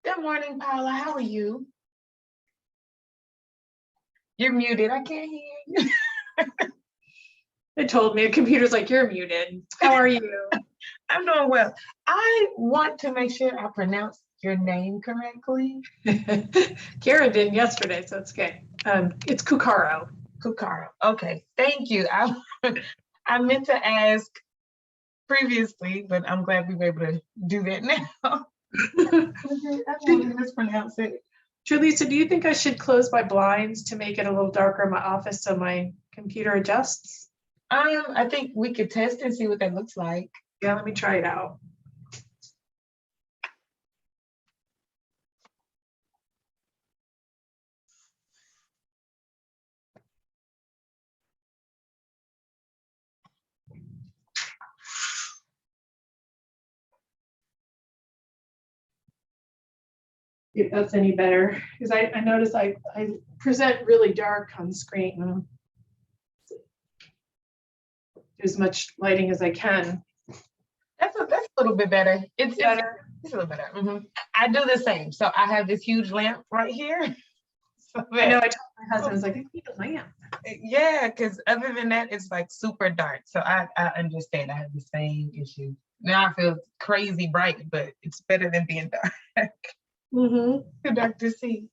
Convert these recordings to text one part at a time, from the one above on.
Good morning, Paula. How are you? You're muted. I can't hear you. It told me, the computer's like, you're muted. How are you? I'm doing well. I want to make sure I pronounce your name correctly. Karen did yesterday, so it's okay. It's Cuccaro. Cuccaro. Okay, thank you. I meant to ask previously, but I'm glad we were able to do that now. I didn't mispronounce it. Tralisa, do you think I should close my blinds to make it a little darker in my office so my computer adjusts? I think we could test and see what that looks like. Yeah, let me try it out. If that's any better, because I notice I present really dark on screen. As much lighting as I can. That's a little bit better. It's better. It's a little better. I do the same. So I have this huge lamp right here. So I know. I told my husband, I was like, I need a lamp. Yeah, because other than that, it's like super dark. So I understand. I have the same issue. Now I feel crazy bright, but it's better than being dark. Too dark to see.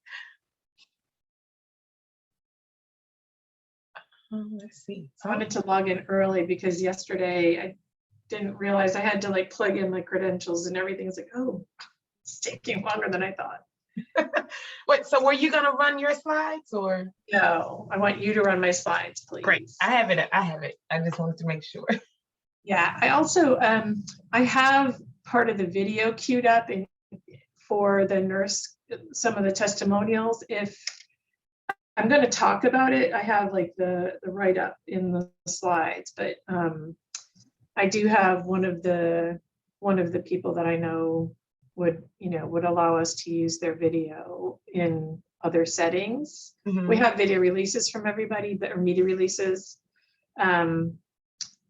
Let's see. I wanted to log in early because yesterday I didn't realize I had to like plug in my credentials and everything's like, oh, it's taking longer than I thought. Wait, so were you gonna run your slides or? No, I want you to run my slides, please. Great. I have it. I just wanted to make sure. Yeah, I also I have part of the video queued up for the nurse, some of the testimonials. If I'm going to talk about it, I have like the write-up in the slides, but I do have one of the people that I know would allow us to use their video in other settings. We have video releases from everybody, but or media releases.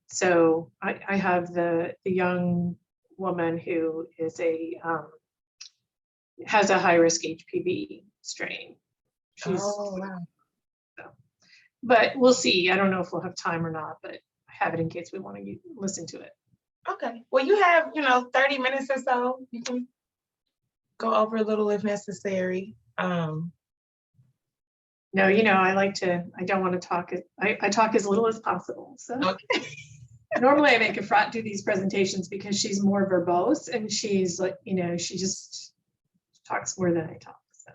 So I have the young woman who is has a high-risk HPV strain. She's, wow. So, but we'll see. I don't know if we'll have time or not, but I have it in case we want to listen to it. Okay. Well, you have 30 minutes or so. You can go over a little if necessary. No, I don't want to talk. I talk as little as possible. So okay. Normally I make Efrat do these presentations because she's more verbose and she's like, she just talks more than I talk. So.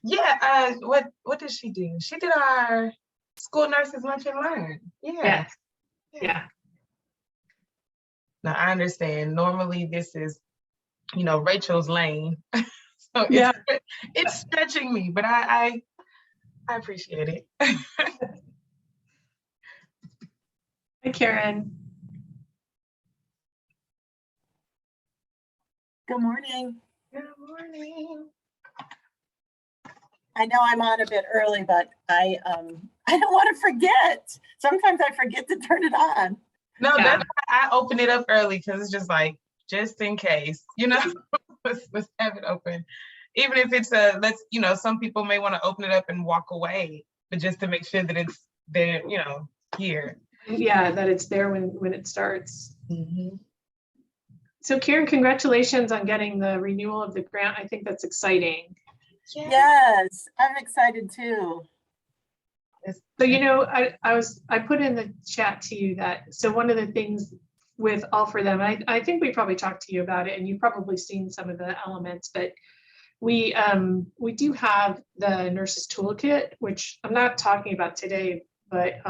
Yeah. What did she do? She did our school nurses lunch and learn. Yeah. Yeah. Now I understand. Normally this is, Rachel's lane. So it's stretching me, but I appreciate it. Hi, Karen. Good morning. Good morning. I know I'm on a bit early, but I don't want to forget. Sometimes I forget to turn it on. No, that's why I open it up early because it's just like, just in case, let's have it open. Even if it's some people may want to open it up and walk away, but just to make sure that it's there, here. Yeah, that it's there when it starts. So Karen, congratulations on getting the renewal of the grant. I think that's exciting. Yes, I'm excited too. So, I put in the chat to you that, so one of the things with All for Them, I think we probably talked to you about it and you've probably seen some of the elements, but we do have the nurses toolkit, which I'm not talking about today, but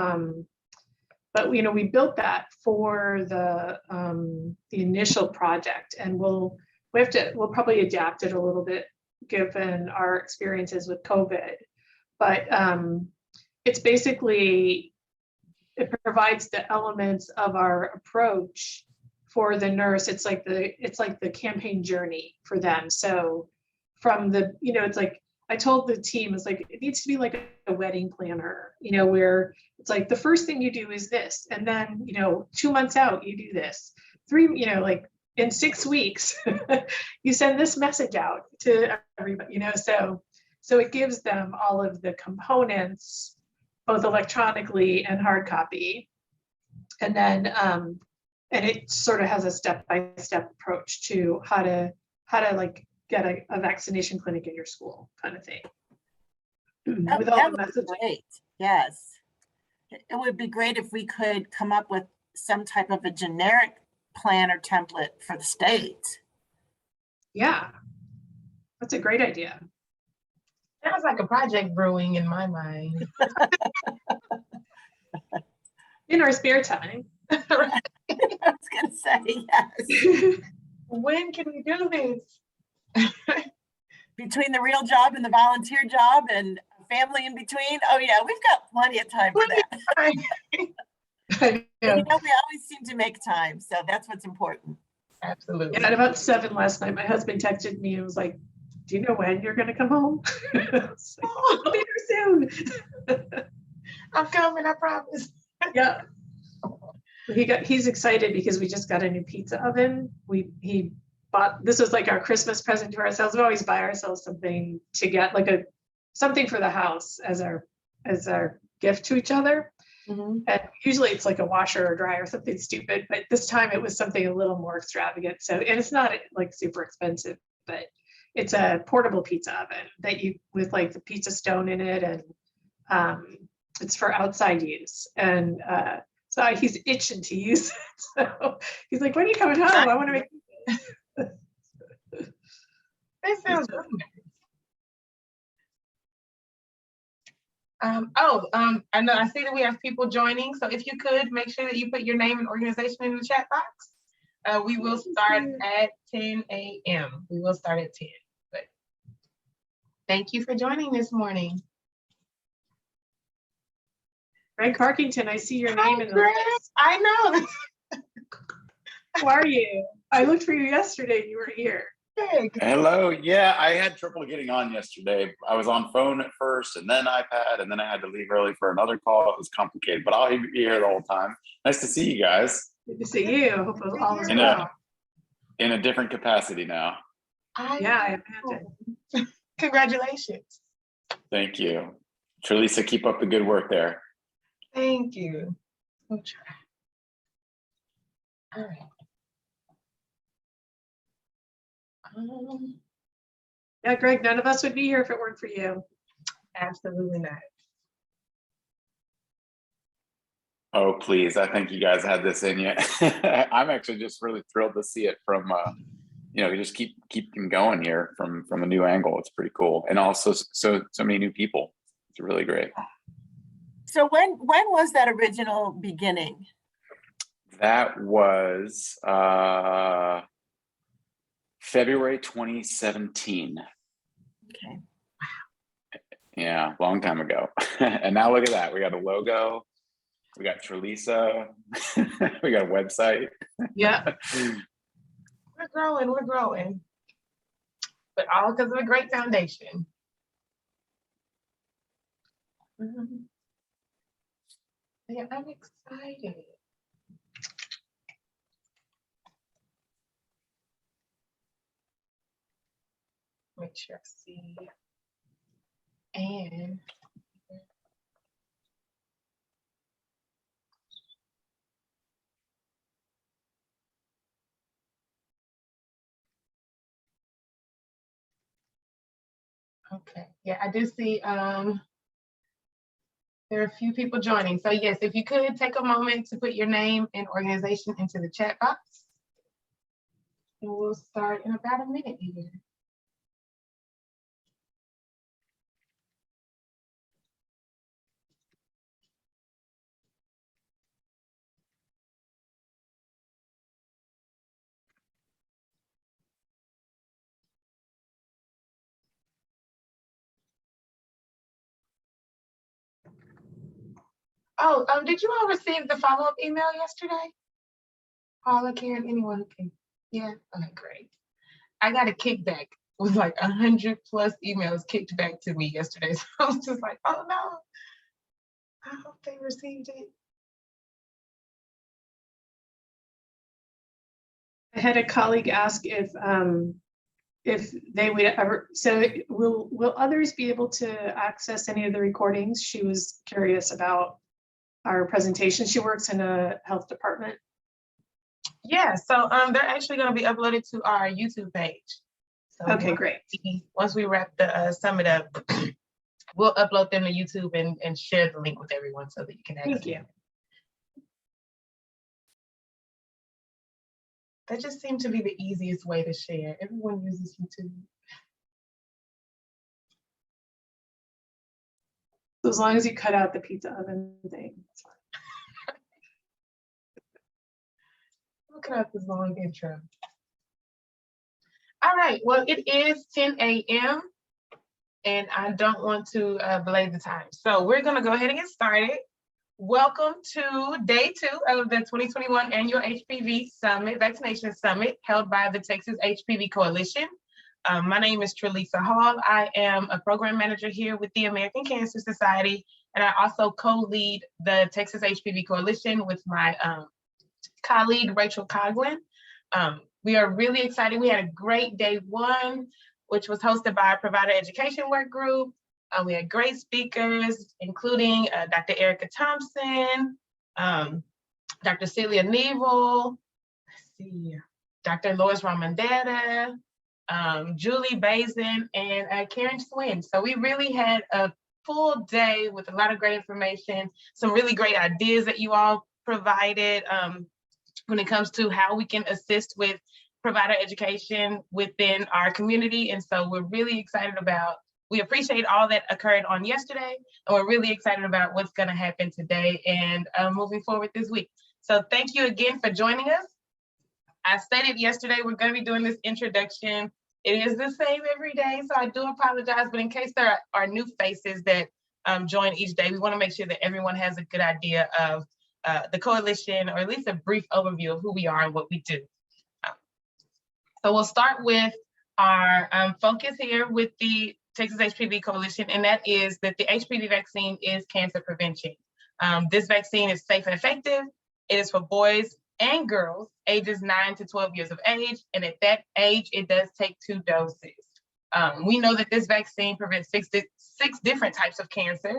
we built that for the initial project, and we'll probably adapt it a little bit given our experiences with COVID, but it's basically, it provides the elements of our approach for the nurse. It's like the campaign journey for them. So from the, it's like, I told the team, it's like, it needs to be like a wedding planner, where it's like, the first thing you do is this. And then, 2 months out, you do this. in 6 weeks, you send this message out to everybody, you know, so it gives them all of the components, both electronically and hard copy. And then, and it sort of has a step-by-step approach to how to like get a vaccination clinic in your school kind of thing. With all That the would be messages. great. Yes. It would be great if we could come up with some type of a generic plan or template for the state. Yeah, that's a great idea. Sounds like a project brewing in my mind. In our spare time. I was gonna say, yes. When can we do this? Between the real job and the volunteer job and a family in between. Oh yeah, we've got plenty of time for that. I And, know. we always seem to make time, so that's what's important. Absolutely. Yeah, at about 7 last night, my husband texted me and was like, "Do you know when you're gonna come home?" I was like, "I'll be there soon." I'm coming, I promise. Yeah. He's excited because we just got a new pizza oven. He bought, this was like our Christmas present to ourselves. We always buy ourselves something to get, like something for the house as our gift to each other. Mm-hmm. And usually it's like a washer or dryer or something stupid, but this time it was something a little more extravagant. So, and it's not like super expensive, but it's a portable pizza oven that with like the pizza stone in it, and it's for outside use. And so he's itching to use it. So he's like, "When are you coming home? I want to make." That sounds really nice. I know, I see that we have people joining. So if you could make sure that you put your name and organization in the chat box. We will start at 10 a.m. We will start at 10. But thank you for joining this morning. Greg Parkington, I see your name in the Greg. list. I know. How are you? I looked for you yesterday and you were here. Greg. Hello. Yeah, I had trouble getting on yesterday. I was on phone at first and then iPad, and then I had to leave early for another call. It was complicated, but I'll be here the whole time. Nice to see you guys. Good to see you. Hope all is In well. a different capacity now. Yeah, I imagine. Congratulations. Thank you. Tralisa, keep up the good work there. Thank you. We'll try. All right. Yeah, Greg, none of us would be here if it weren't for you. Absolutely not. Oh, please. I think you guys had this in you. I'm actually just really thrilled to see it from, you just keep them going here from a new angle. It's pretty cool. And also so many new people. It's really great. So when was that original beginning? That was February 2017. Okay. Yeah, long time ago. And now look at that. We got a logo. We got Tralisa. We got a website. Yeah. We're growing. But all because of a great foundation. Yeah, I'm excited. Make sure I see. And okay, yeah, I do see there are a few people joining. So yes, if you could take a moment to put your name and organization into the chat box. And we'll start in about a minute here. Oh, did you all receive the follow-up email yesterday? Paula, Karen, anyone who can? Yeah, okay, great. I got a kickback with like 100+ emails kicked back to me yesterday. So I was just like, oh no, I hope they received it. had a colleague ask if they would ever, so will others be able to access any of the recordings? She was curious about our presentation. She works in a health department. Yeah, so they're actually going to be uploaded to our YouTube page. So Okay, great. Once we wrap the summit up, we'll upload them to YouTube and share the link with everyone so that you can access Thank you. them. That just seemed to be the easiest way to share. Everyone uses YouTube. As long as you cut out the pizza oven thing. Look at this long intro. All right, well, it is 10 a.m. and I don't want to belay the time. So we're gonna go ahead and get started. Welcome to day 2 of the 2021 annual HPV Summit, Vaccination Summit, held by the Texas HPV Coalition. My name is Tralisa Hall. I am a program manager here with the American Cancer Society, and I also co-lead the Texas HPV Coalition with my colleague, Rachel Coghlan. We are really excited. We had a great day 1, which was hosted by our provider education work group. We had great speakers, including Dr. Erica Thompson, Dr. Celia Neville, Dr. Lois Ramondetta, Julie Bazin, and Karen Swin. So we really had a full day with a lot of great information, some really great ideas that you all provided when it comes to how we can assist with provider education within our community. And so we're really excited about, we appreciate all that occurred on yesterday, and we're really excited about what's going to happen today and moving forward this week. So thank you again for joining us. I stated yesterday we're going to be doing this introduction. It is the same every day, so I do apologize, but in case there are new faces that join each day, we want to make sure that everyone has a good idea of the coalition, or at least a brief overview of who we are and what we do. So we'll start with our focus here with the Texas HPV Coalition, and that is that the HPV vaccine is cancer prevention. This vaccine is safe and effective. It is for boys and girls ages 9 to 12 years of age, and at that age, it does take 2 doses. We know that this vaccine prevents six different types of cancer.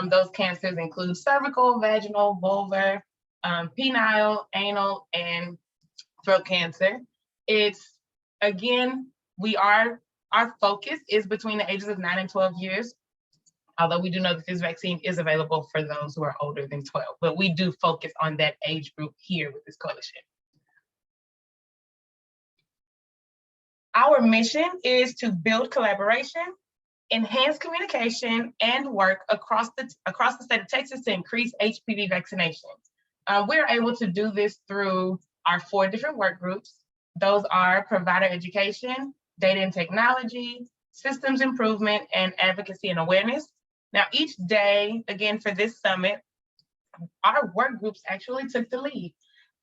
Those cancers include cervical, vaginal, vulvar, penile, anal, and throat cancer. It's, again, our focus is between the ages of 9 and 12 years, although we do know that this vaccine is available for those who are older than 12, but we do focus on that age group here with this coalition. Our mission is to build collaboration, enhance communication, and work across the state of Texas to increase HPV vaccination. We're able to do this through our 4 different work groups. Those are provider education, data and technology, systems improvement, and advocacy and awareness. Now, each day, again, for this summit, our work groups actually took the lead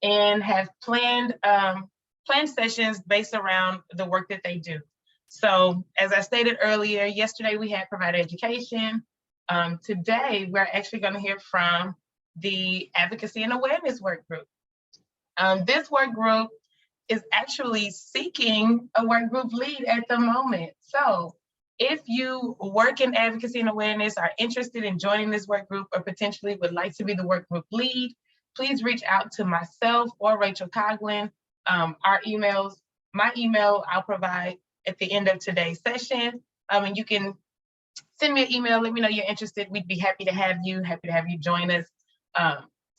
and have planned sessions based around the work that they do. So as I stated earlier, yesterday we had provider education. Today, we're actually going to hear from the advocacy and awareness work group. This work group is actually seeking a work group lead at the moment. So if you work in advocacy and awareness, are interested in joining this work group, or potentially would like to be the work group lead, please reach out to myself or Rachel Coghlan. Our emails, my email I'll provide at the end of today's session. And you can send me an email, let me know you're interested. We'd be happy to have you join us.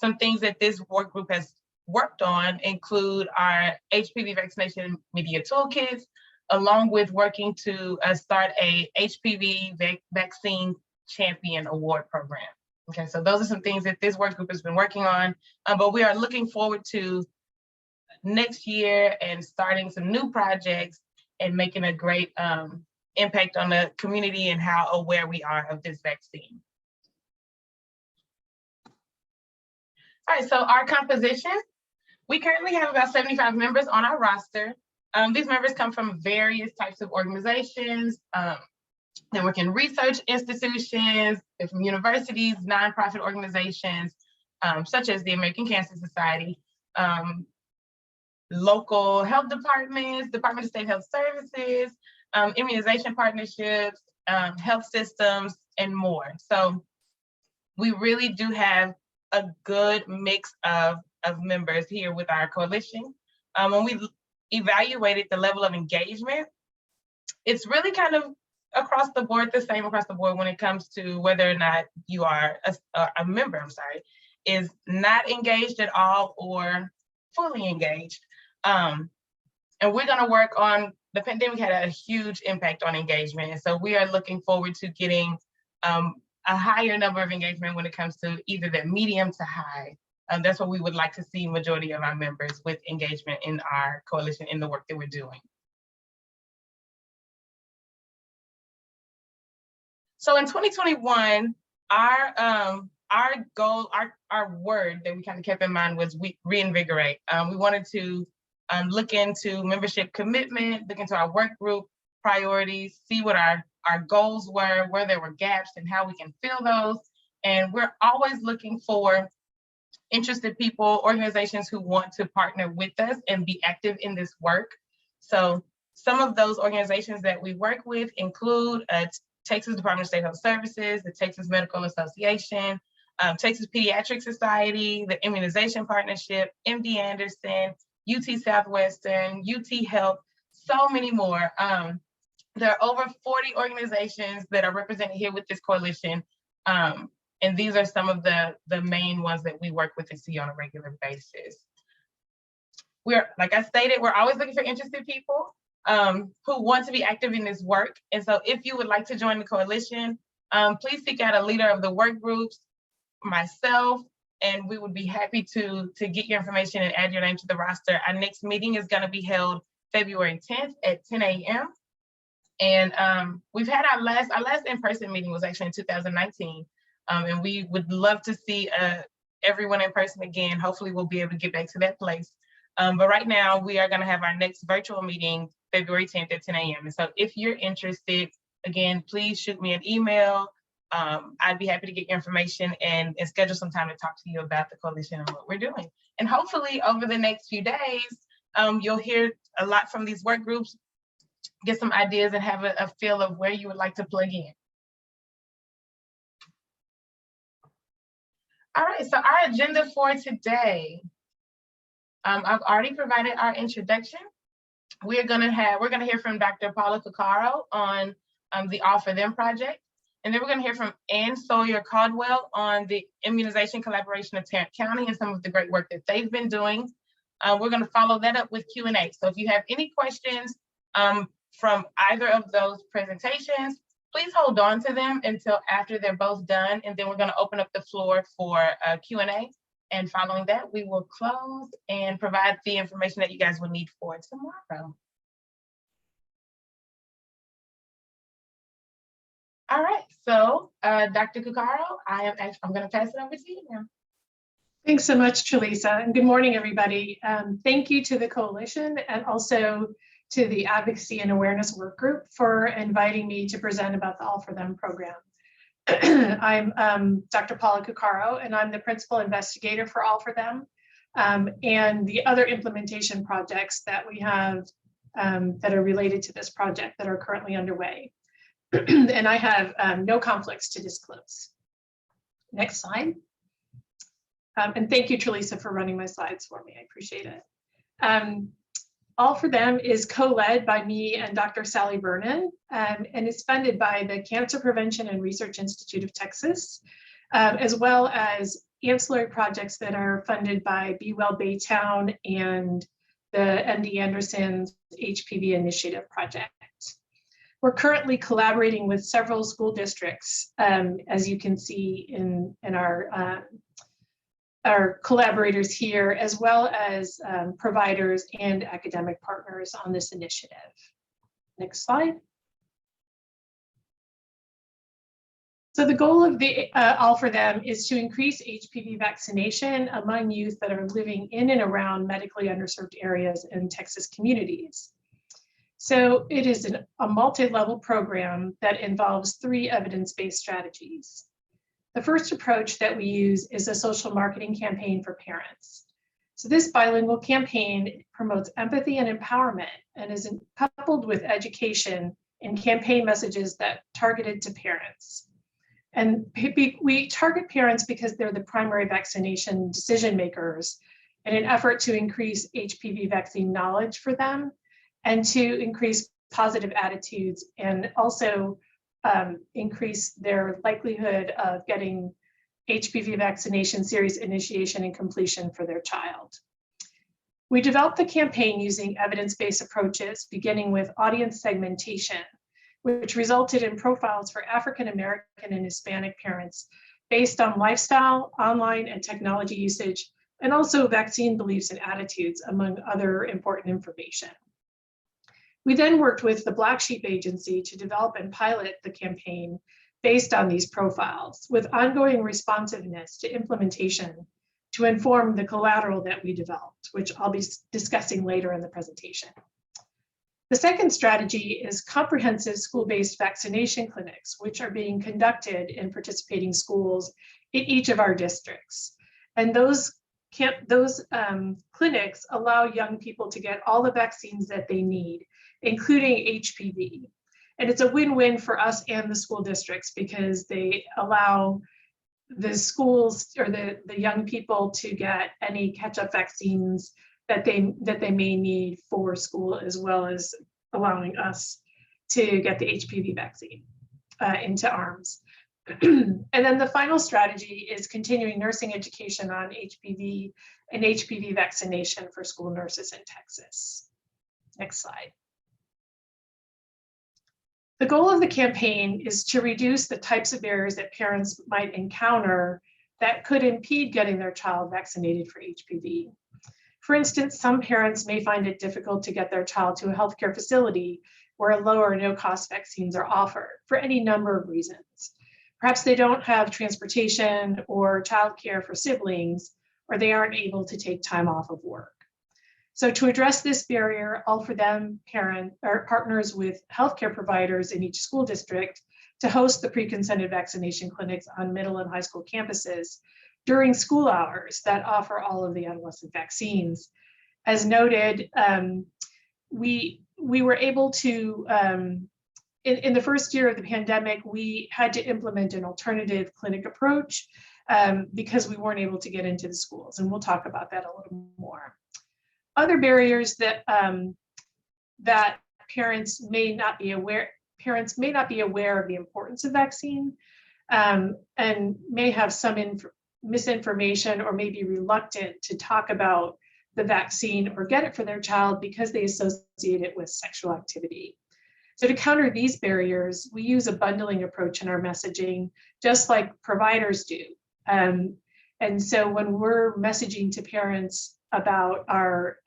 Some things that this work group has worked on include our HPV vaccination media toolkits, along with working to start a HPV vaccine champion award program. Okay, so those are some things that this work group has been working on, but we are looking forward to next year and starting some new projects and making a great impact on the community and how aware we are of this vaccine. All right, so our composition, we currently have about 75 members on our roster. These members come from various types of organizations. They work in research institutions, they're from universities, nonprofit organizations, such as the American Cancer Society. local health departments, Department of State Health Services, immunization partnerships, health systems, and more. So we really do have a good mix of members here with our coalition. When we evaluated the level of engagement, it's really kind of across the board, the same across the board when it comes to whether or not you are a member, is not engaged at all or fully engaged. And we're gonna work on, the pandemic had a huge impact on engagement. And so we are looking forward to getting a higher number of engagement when it comes to either that medium to high. That's what we would like to see majority of our members with engagement in our coalition in the work that we're doing. So in 2021, our goal, our word that we kind of kept in mind was reinvigorate. We wanted to look into membership commitment, look into our work group priorities, see what our goals were, where there were gaps and how we can fill those. And we're always looking for interested people, organizations who want to partner with us and be active in this work. So some of those organizations that we work with include Texas Department of State Health Services, the Texas Medical Association, Texas Pediatric Society, the Immunization Partnership, MD Anderson, UT Southwestern, UT Health, so many more. There are over 40 organizations that are represented here with this coalition. And these are some of the main ones that we work with and see on a regular basis. Like I stated, we're always looking for interested people who want to be active in this work. And so if you would like to join the coalition, please seek out a leader of the work groups, myself, and we would be happy to get your information and add your name to the roster. Our next meeting is going to be held February 10th at 10 a.m. And we've had our last in-person meeting was actually in 2019. And we would love to see everyone in person again. Hopefully we'll be able to get back to that place. But right now we are gonna have our next virtual meeting February 10th at 10 a.m. And so if you're interested, again, please shoot me an email. I'd be happy to get your information and schedule some time to talk to you about the coalition and what we're doing. And hopefully over the next few days, you'll hear a lot from these work groups, get some ideas and have a feel of where you would like to plug in. All right, so our agenda for today, I've already provided our introduction. We're gonna hear from Dr. Paula Cuccaro on the All for Them project. And then we're gonna hear from Salyer-Caldwell on the immunization collaboration of Tarrant County and some of the great work that they've been doing. We're gonna follow that up with Q&A. So if you have any questions from either of those presentations, please hold on to them until after they're both done. And then we're gonna open up the floor for Q&A. And following that, we will close and provide the information that you guys will need for tomorrow. All right, so Dr. Cuccaro, I'm gonna pass it over to you now. Thanks so much, Tralisa, and good morning, everybody. Thank you to the coalition and also to the Advocacy and Awareness Work Group for inviting me to present about the All for Them program. I'm Dr. Paula Cuccaro, and I'm the principal investigator for All for Them and the other implementation projects that we have that are related to this project that are currently underway. And I have no conflicts to disclose. Next slide. And thank you, Tralisa, for running my slides for me. I appreciate it. All for Them is co-led by me and Dr. Sally Vernon, and is funded by the Cancer Prevention and Research Institute of Texas, as well as ancillary projects that are funded by Be Well Baytown and the MD Anderson's HPV Initiative project. We're currently collaborating with several school districts, as you can see in our collaborators here, as well as providers and academic partners on this initiative. Next slide. So the goal of the All for Them is to increase HPV vaccination among youth that are living in and around medically underserved areas in Texas communities. So it is a multi-level program that involves 3 evidence-based strategies. The first approach that we use is a social marketing campaign for parents. So this bilingual campaign promotes empathy and empowerment and is coupled with education and campaign messages that targeted to parents. And we target parents because they're the primary vaccination decision makers in an effort to increase HPV vaccine knowledge for them and to increase positive attitudes and also increase their likelihood of getting HPV vaccination series initiation and completion for their child. We developed the campaign using evidence-based approaches, beginning with audience segmentation, which resulted in profiles for African American and Hispanic parents based on lifestyle, online and technology usage, and also vaccine beliefs and attitudes, among other important information. We then worked with the Black Sheep Agency to develop and pilot the campaign based on these profiles, with ongoing responsiveness to implementation to inform the collateral that we developed, which I'll be discussing later in the presentation. The second strategy is comprehensive school-based vaccination clinics, which are being conducted in participating schools in each of our districts. And those clinics allow young people to get all the vaccines that they need, including HPV. And it's a win-win for us and the school districts because they allow the schools or the young people to get any catch-up vaccines that they may need for school, as well as allowing us to get the HPV vaccine into arms. And then the final strategy is continuing nursing education on HPV and HPV vaccination for school nurses in Texas. Next slide. The goal of the campaign is to reduce the types of barriers that parents might encounter that could impede getting their child vaccinated for HPV. For instance, some parents may find it difficult to get their child to a healthcare facility where low or no cost vaccines are offered for any number of reasons. Perhaps they don't have transportation or childcare for siblings, or they aren't able to take time off of work. So to address this barrier, All for Them partners with healthcare providers in each school district to host the pre-consented vaccination clinics on middle and high school campuses during school hours that offer all of the adolescent vaccines. As noted, we were able to, in the first year of the pandemic, we had to implement an alternative clinic approach because we weren't able to get into the schools, and we'll talk about that a little more. Other barriers that that parents may not be aware of the importance of vaccine and may have some misinformation or may be reluctant to talk about the vaccine or get it for their child because they associate it with sexual activity. So to counter these barriers, we use a bundling approach in our messaging, just like providers do. And so when we're messaging to parents about our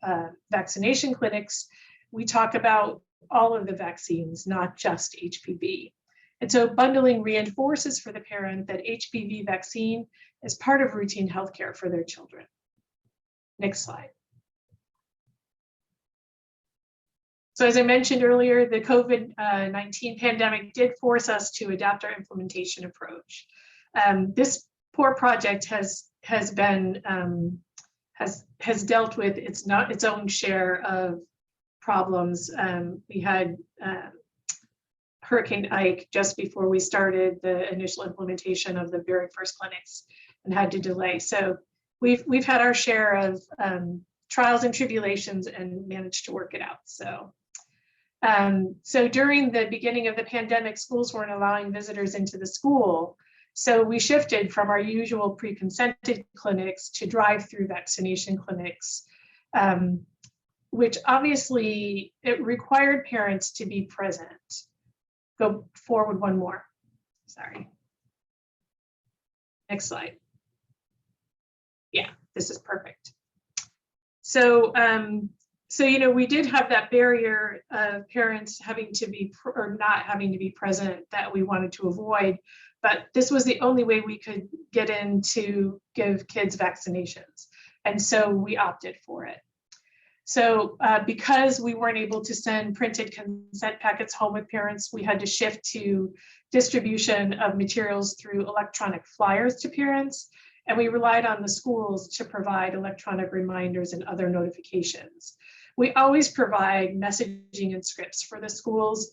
vaccination clinics, we talk about all of the vaccines, not just HPV. And so bundling reinforces for the parent that HPV vaccine is part of routine healthcare for their children. Next slide. So as I mentioned earlier, the COVID-19 pandemic did force us to adapt our implementation approach. This poor project has dealt with its own share of problems. We had Hurricane Ike just before we started the initial implementation of the very first clinics and had to delay. So we've had our share of trials and tribulations and managed to work it out. So during the beginning of the pandemic, schools weren't allowing visitors into the school. So we shifted from our usual pre-consented clinics to drive-through vaccination clinics, which obviously it required parents to be present. Go forward one more, sorry. Next slide. Yeah, this is perfect. So, we did have that barrier of parents having to be or not having to be present that we wanted to avoid, but this was the only way we could get in to give kids vaccinations. And so we opted for it. So because we weren't able to send printed consent packets home with parents, we had to shift to distribution of materials through electronic flyers to parents. and we relied on the schools to provide electronic reminders and other notifications. We always provide messaging and scripts for the schools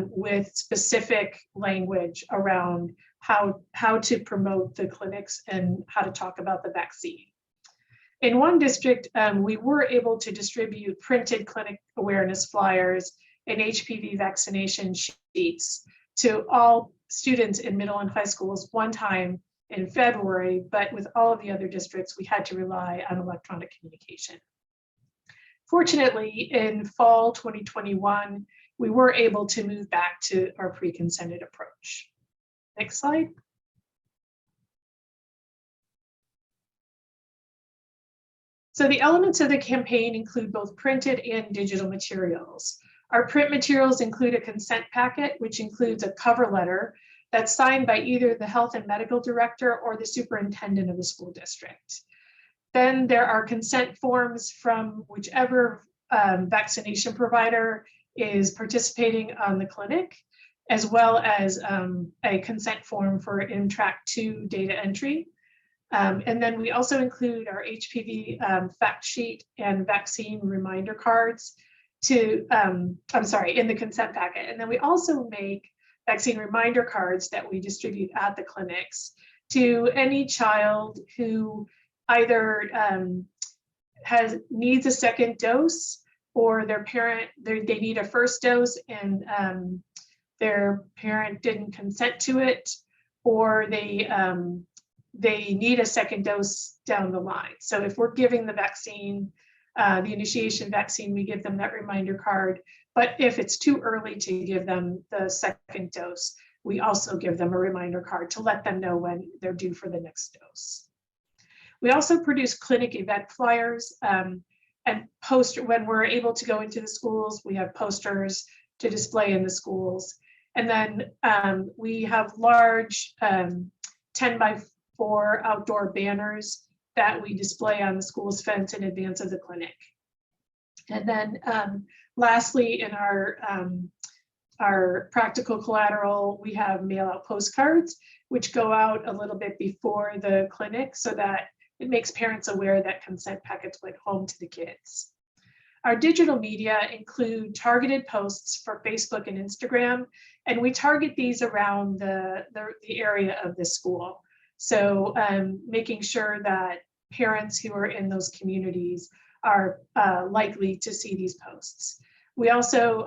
with specific language around how to promote the clinics and how to talk about the vaccine. In one district, we were able to distribute printed clinic awareness flyers and HPV vaccination sheets to all students in middle and high schools one time in February, but with all of the other districts, we had to rely on electronic communication. Fortunately, in fall 2021, we were able to move back to our pre-consented approach. Next slide. So the elements of the campaign include both printed and digital materials. Our print materials include a consent packet, which includes a cover letter that's signed by either the health and medical director or the superintendent of the school district. Then there are consent forms from whichever vaccination provider is participating on the clinic, as well as a consent form for MTRAC 2 data entry. And then we also include our HPV fact sheet and vaccine reminder cards to, in the consent packet. And then we also make vaccine reminder cards that we distribute at the clinics to any child who either needs a second dose, or their parent, they need a first dose and their parent didn't consent to it, or they need a second dose down the line. So if we're giving the vaccine, the initiation vaccine, we give them that reminder card. But if it's too early to give them the second dose, we also give them a reminder card to let them know when they're due for the next dose. We also produce clinic event flyers and poster when we're able to go into the schools. We have posters to display in the schools. And then we have large 10x4 outdoor banners that we display on the school's fence in advance of the clinic. And then lastly, in our practical collateral, we have mail out postcards, which go out a little bit before the clinic so that it makes parents aware that consent packets went home to the kids. Our digital media include targeted posts for Facebook and Instagram, and we target these around the area of the school. So making sure that parents who are in those communities are likely to see these posts. We also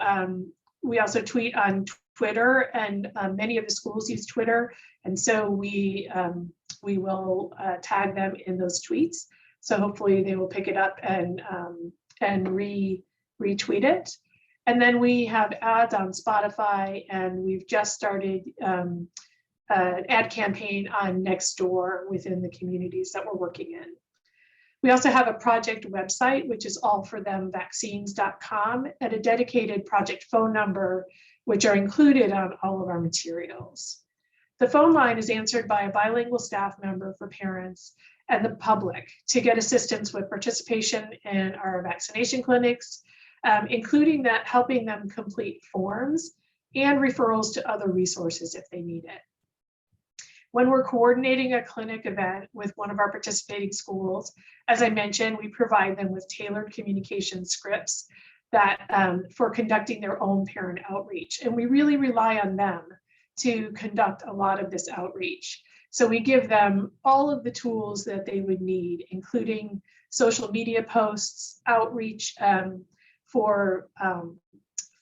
tweet on Twitter, and many of the schools use Twitter, and so we will tag them in those tweets. So hopefully they will pick it up and retweet it. And then we have ads on Spotify, and we've just started an ad campaign on Nextdoor within the communities that we're working in. We also have a project website, which is allforthemvaccines.com, and a dedicated project phone number, which are included on all of our materials. The phone line is answered by a bilingual staff member for parents and the public to get assistance with participation in our vaccination clinics, including that helping them complete forms and referrals to other resources if they need it. When we're coordinating a clinic event with one of our participating schools, as I mentioned, we provide them with tailored communication scripts that for conducting their own parent outreach. And we really rely on them to conduct a lot of this outreach. So we give them all of the tools that they would need, including social media posts, outreach for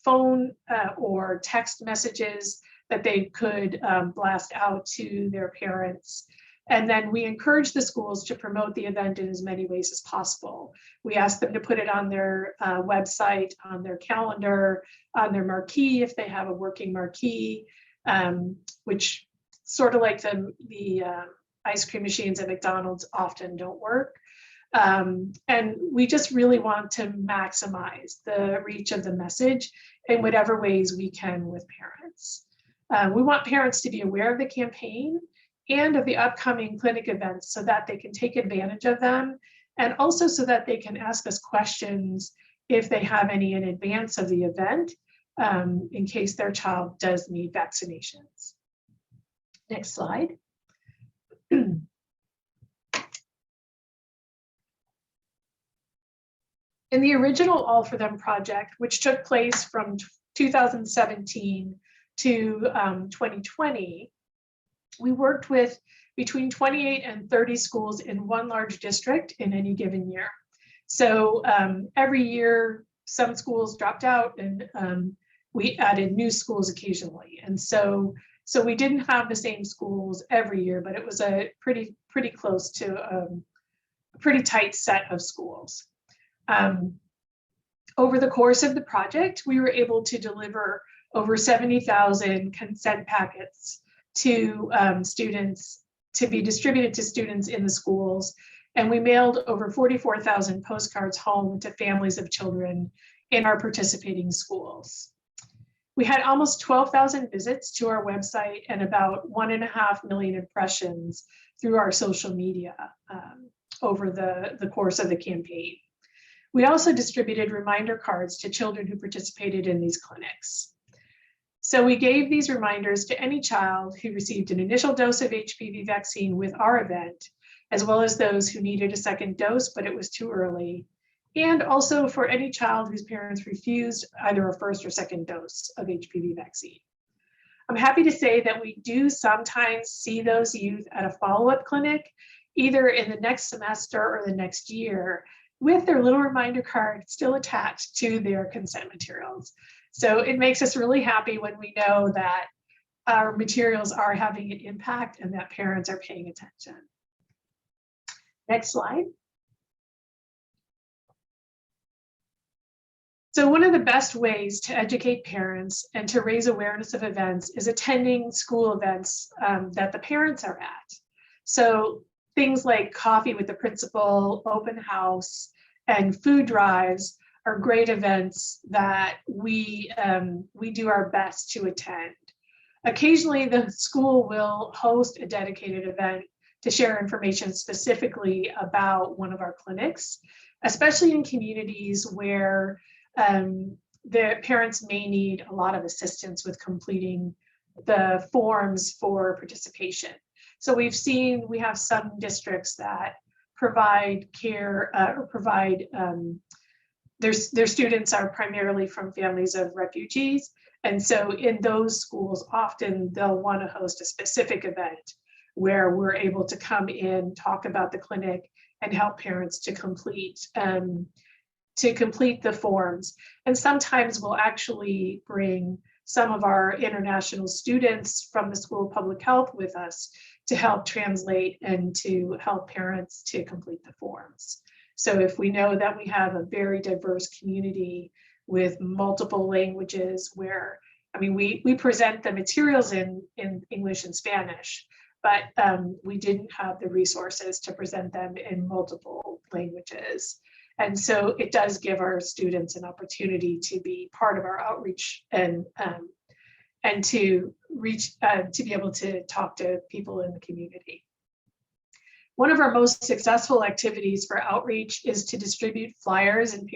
phone or text messages that they could blast out to their parents. And then we encourage the schools to promote the event in as many ways as possible. We ask them to put it on their website, on their calendar, on their marquee if they have a working marquee, which sort of like the ice cream machines at McDonald's often don't work. And we just really want to maximize the reach of the message in whatever ways we can with parents. We want parents to be aware of the campaign and of the upcoming clinic events so that they can take advantage of them, and also so that they can ask us questions if they have any in advance of the event, in case their child does need vaccinations. Next slide. In the original All for Them project, which took place from 2017 to 2020, we worked with between 28 and 30 schools in one large district in any given year. So every year, some schools dropped out, and we added new schools occasionally. And so we didn't have the same schools every year, but it was a pretty close to a pretty tight set of schools. Over the course of the project, we were able to deliver over 70,000 consent packets to students, to be distributed to students in the schools. And we mailed over 44,000 postcards home to families of children in our participating schools. We had almost 12,000 visits to our website and about 1.5 million impressions through our social media over the course of the campaign. We also distributed reminder cards to children who participated in these clinics. So we gave these reminders to any child who received an initial dose of HPV vaccine with our event, as well as those who needed a second dose, but it was too early, and also for any child whose parents refused either a first or second dose of HPV vaccine. I'm happy to say that we do sometimes see those youth at a follow-up clinic, either in the next semester or the next year, with their little reminder card still attached to their consent materials. So it makes us really happy when we know that our materials are having an impact and that parents are paying attention. Next slide. So one of the best ways to educate parents and to raise awareness of events is attending school events that the parents are at. So things like coffee with the principal, open house, and food drives are great events that we do our best to attend. Occasionally, the school will host a dedicated event to share information specifically about one of our clinics, especially in communities where the parents may need a lot of assistance with completing the forms for participation. So we have some districts that provide care or provide, their students are primarily from families of refugees. And so in those schools, often they'll want to host a specific event where we're able to come in, talk about the clinic, and help parents to complete the forms. And sometimes we'll actually bring some of our international students from the School of Public Health with us to help translate and to help parents to complete the forms. So if we know that we have a very diverse community with multiple languages where, I mean, we present the materials in English and Spanish, but we didn't have the resources to present them in multiple languages. And so it does give our students an opportunity to be part of our outreach and to reach, to be able to talk to people in the community. One of our most successful activities for outreach is to distribute flyers and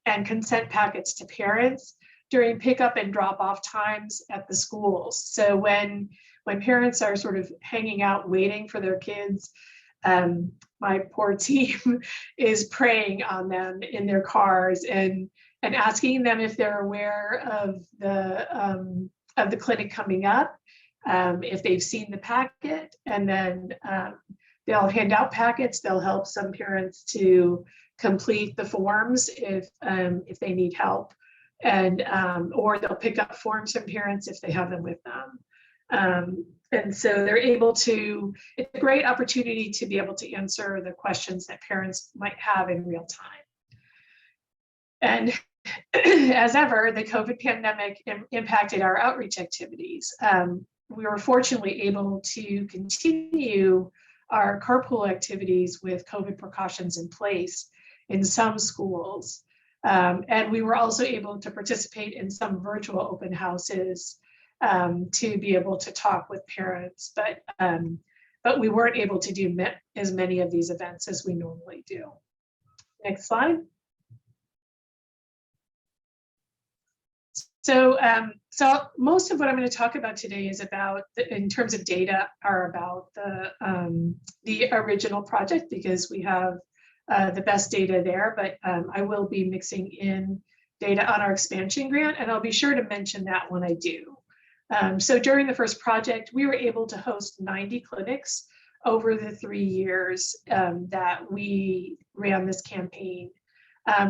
and consent packets to parents during pickup and drop-off times at the schools. So when parents are sort of hanging out waiting for their kids, my poor team is preying on them in their cars and asking them if they're aware of the clinic coming up, if they've seen the packet, and then they'll hand out packets. They'll help some parents to complete the forms if they need help, and or they'll pick up forms from parents if they have them with them. And so they're able to, it's a great opportunity to be able to answer the questions that parents might have in real time. And as ever, the COVID pandemic impacted our outreach activities. We were fortunately able to continue our carpool activities with COVID precautions in place in some schools. And we were also able to participate in some virtual open houses to be able to talk with parents, but we weren't able to do as many of these events as we normally do. Next slide. So most of what I'm going to talk about today is about, in terms of data, are about the original project, because we have the best data there, but I will be mixing in data on our expansion grant, and I'll be sure to mention that when I do. So during the first project, we were able to host 90 clinics over the 3 years that we ran this campaign.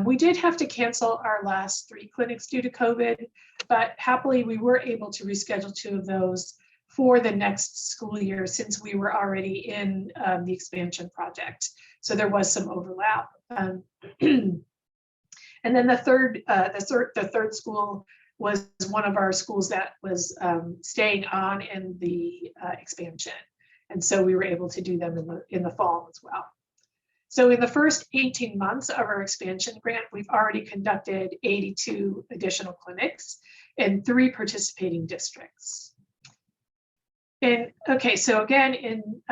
We did have to cancel our last 3 clinics due to COVID, but happily we were able to reschedule 2 of those for the next school year since we were already in the expansion project. So there was some overlap. And then the third school was one of our schools that was staying on in the expansion. And so we were able to do them in the fall as well. So in the first 18 months of our expansion grant, we've already conducted 82 additional clinics in 3 participating districts. And okay, so again, in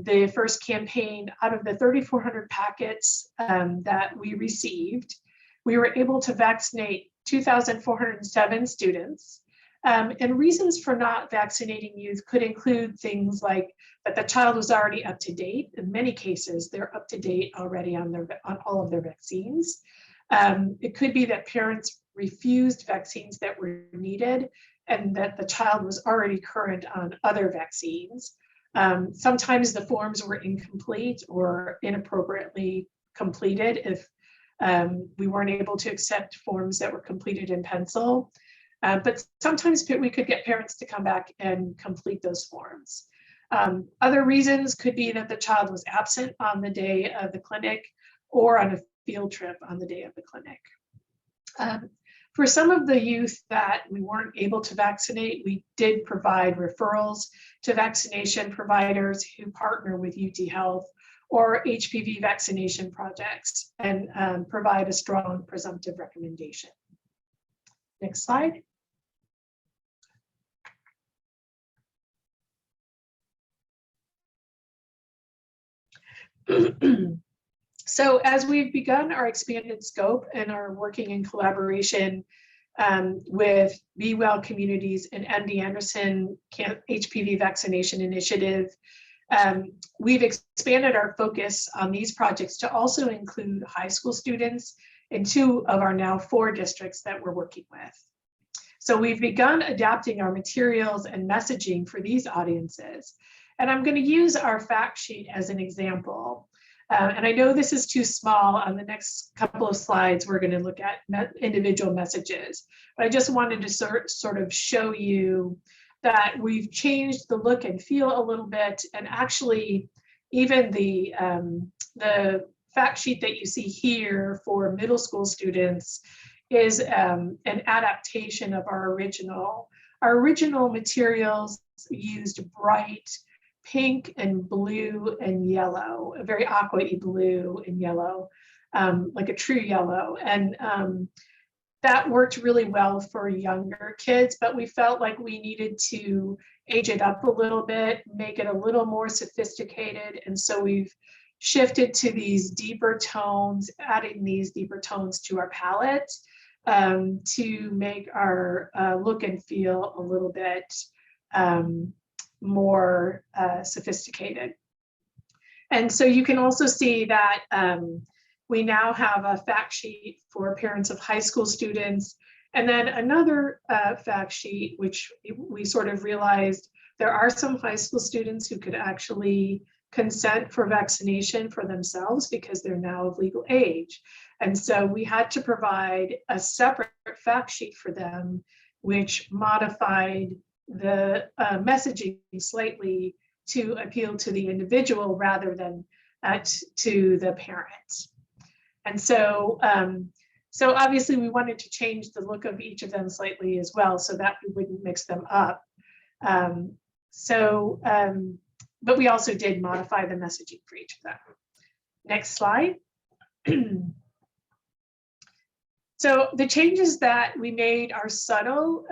the first campaign, out of the 3,400 packets that we received, we were able to vaccinate 2,407 students. And reasons for not vaccinating youth could include things like that the child was already up to date. In many cases, they're up to date already on all of their vaccines. It could be that parents refused vaccines that were needed and that the child was already current on other vaccines. Sometimes the forms were incomplete or inappropriately completed if we weren't able to accept forms that were completed in pencil. But sometimes we could get parents to come back and complete those forms. Other reasons could be that the child was absent on the day of the clinic or on a field trip on the day of the clinic. For some of the youth that we weren't able to vaccinate, we did provide referrals to vaccination providers who partner with UT Health or HPV vaccination projects and provide a strong presumptive recommendation. Next slide. So as we've begun our expanded scope and are working in collaboration with Be Well Communities and MD Anderson HPV Vaccination Initiative, we've expanded our focus on these projects to also include high school students in 2 of our now 4 districts that we're working with. So we've begun adapting our materials and messaging for these audiences. And I'm going to use our fact sheet as an example. And I know this is too small. On the next couple of slides, we're going to look at individual messages. But I just wanted to sort of show you that we've changed the look and feel a little bit. And actually, even the fact sheet that you see here for middle school students is an adaptation of our original. Our original materials used bright pink and blue and yellow, a very aqua-y blue and yellow, like a true yellow. And that worked really well for younger kids, but we felt like we needed to age it up a little bit, make it a little more sophisticated. And so we've shifted to these deeper tones, adding these deeper tones to our palette to make our look and feel a little bit more sophisticated. And so you can also see that we now have a fact sheet for parents of high school students, and then another fact sheet, which we sort of realized there are some high school students who could actually consent for vaccination for themselves because they're now of legal age. And so we had to provide a separate fact sheet for them, which modified the messaging slightly to appeal to the individual rather than to the parents. And so, so obviously we wanted to change the look of each of them slightly as well so that we wouldn't mix them up. But we also did modify the messaging for each of them. Next slide. So the changes that we made are subtle.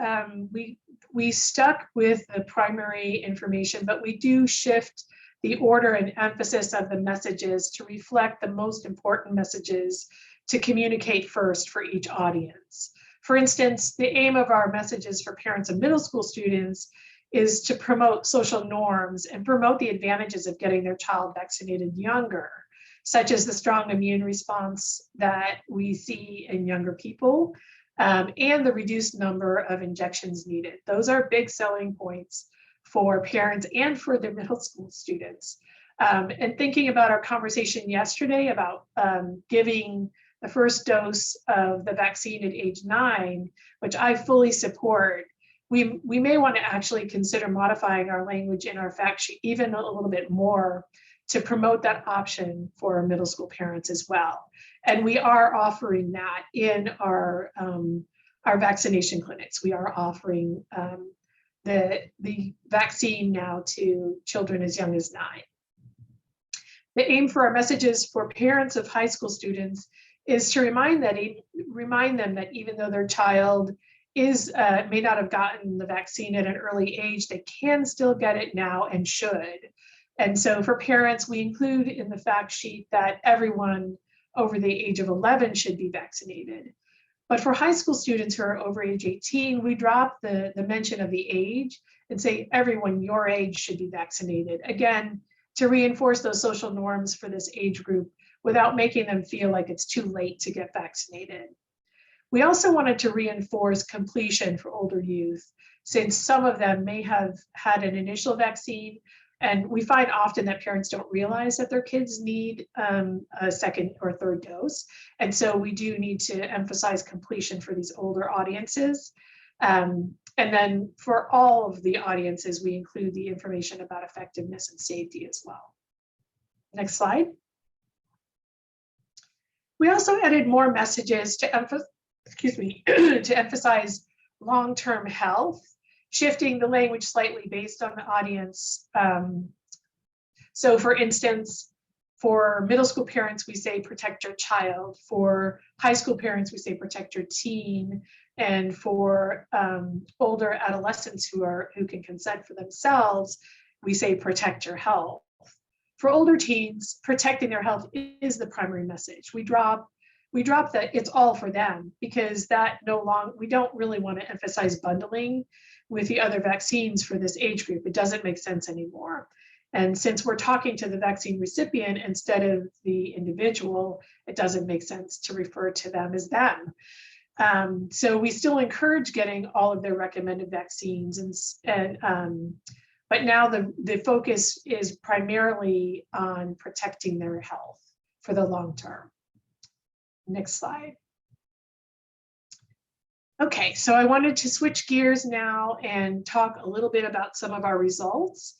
We stuck with the primary information, but we do shift the order and emphasis of the messages to reflect the most important messages to communicate first for each audience. For instance, the aim of our messages for parents of middle school students is to promote social norms and promote the advantages of getting their child vaccinated younger. such as the strong immune response that we see in younger people, and the reduced number of injections needed. Those are big selling points for parents and for the middle school students. And thinking about our conversation yesterday about giving the first dose of the vaccine at age 9, which I fully support, we may want to actually consider modifying our language in our fact sheet even a little bit more to promote that option for middle school parents as well. And we are offering that in our vaccination clinics. We are offering the vaccine now to children as young as 9. The aim for our messages for parents of high school students is to remind them that even though their child may not have gotten the vaccine at an early age, they can still get it now and should. And so for parents, we include in the fact sheet that everyone over the age of 11 should be vaccinated. But for high school students who are over age 18, we drop the mention of the age and say everyone your age should be vaccinated. Again, to reinforce those social norms for this age group without making them feel like it's too late to get vaccinated. We also wanted to reinforce completion for older youth, since some of them may have had an initial vaccine, and we find often that parents don't realize that their kids need a second or third dose. And so we do need to emphasize completion for these older audiences. And then for all of the audiences, we include the information about effectiveness and safety as well. Next slide. We also added more messages to emphasize long-term health, shifting the language slightly based on the audience. So for instance, for middle school parents, we say protect your child. For high school parents, we say protect your teen. And for older adolescents who can consent for themselves, we say protect your health. For older teens, protecting their health is the primary message. We drop that it's all for them, because we don't really want to emphasize bundling with the other vaccines for this age group. It doesn't make sense anymore. And since we're talking to the vaccine recipient instead of the individual, it doesn't make sense to refer to them as them. So we still encourage getting all of their recommended vaccines, but now the focus is primarily on protecting their health for the long term. Next slide. Okay, so I wanted to switch gears now and talk a little bit about some of our results.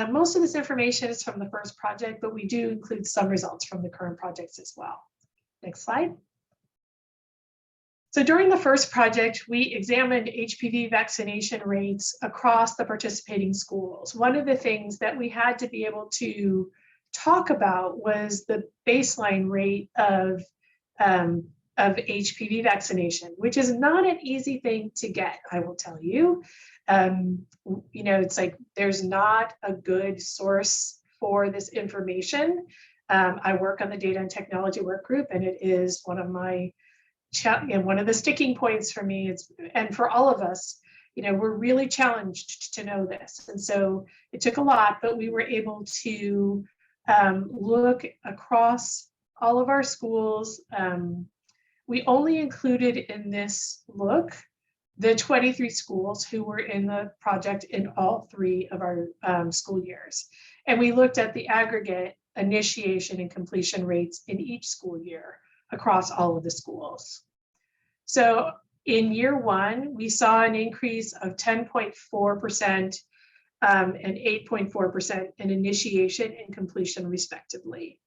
Most of this information is from the first project, but we do include some results from the current projects as well. Next slide. So during the first project, we examined HPV vaccination rates across the participating schools. One of the things that we had to be able to talk about was the baseline rate of HPV vaccination, which is not an easy thing to get, I will tell you. It's like there's not a good source for this information. I work on the data and technology work group, and it is one of the sticking points for me, and for all of us. We're really challenged to know this, and so it took a lot, but we were able to look across all of our schools. We only included in this look the 23 schools who were in the project in all 3 of our school years. And we looked at the aggregate initiation and completion rates in each school year across all of the schools. So in year 1, we saw an increase of 10.4% and 8.4% in initiation and completion respectively.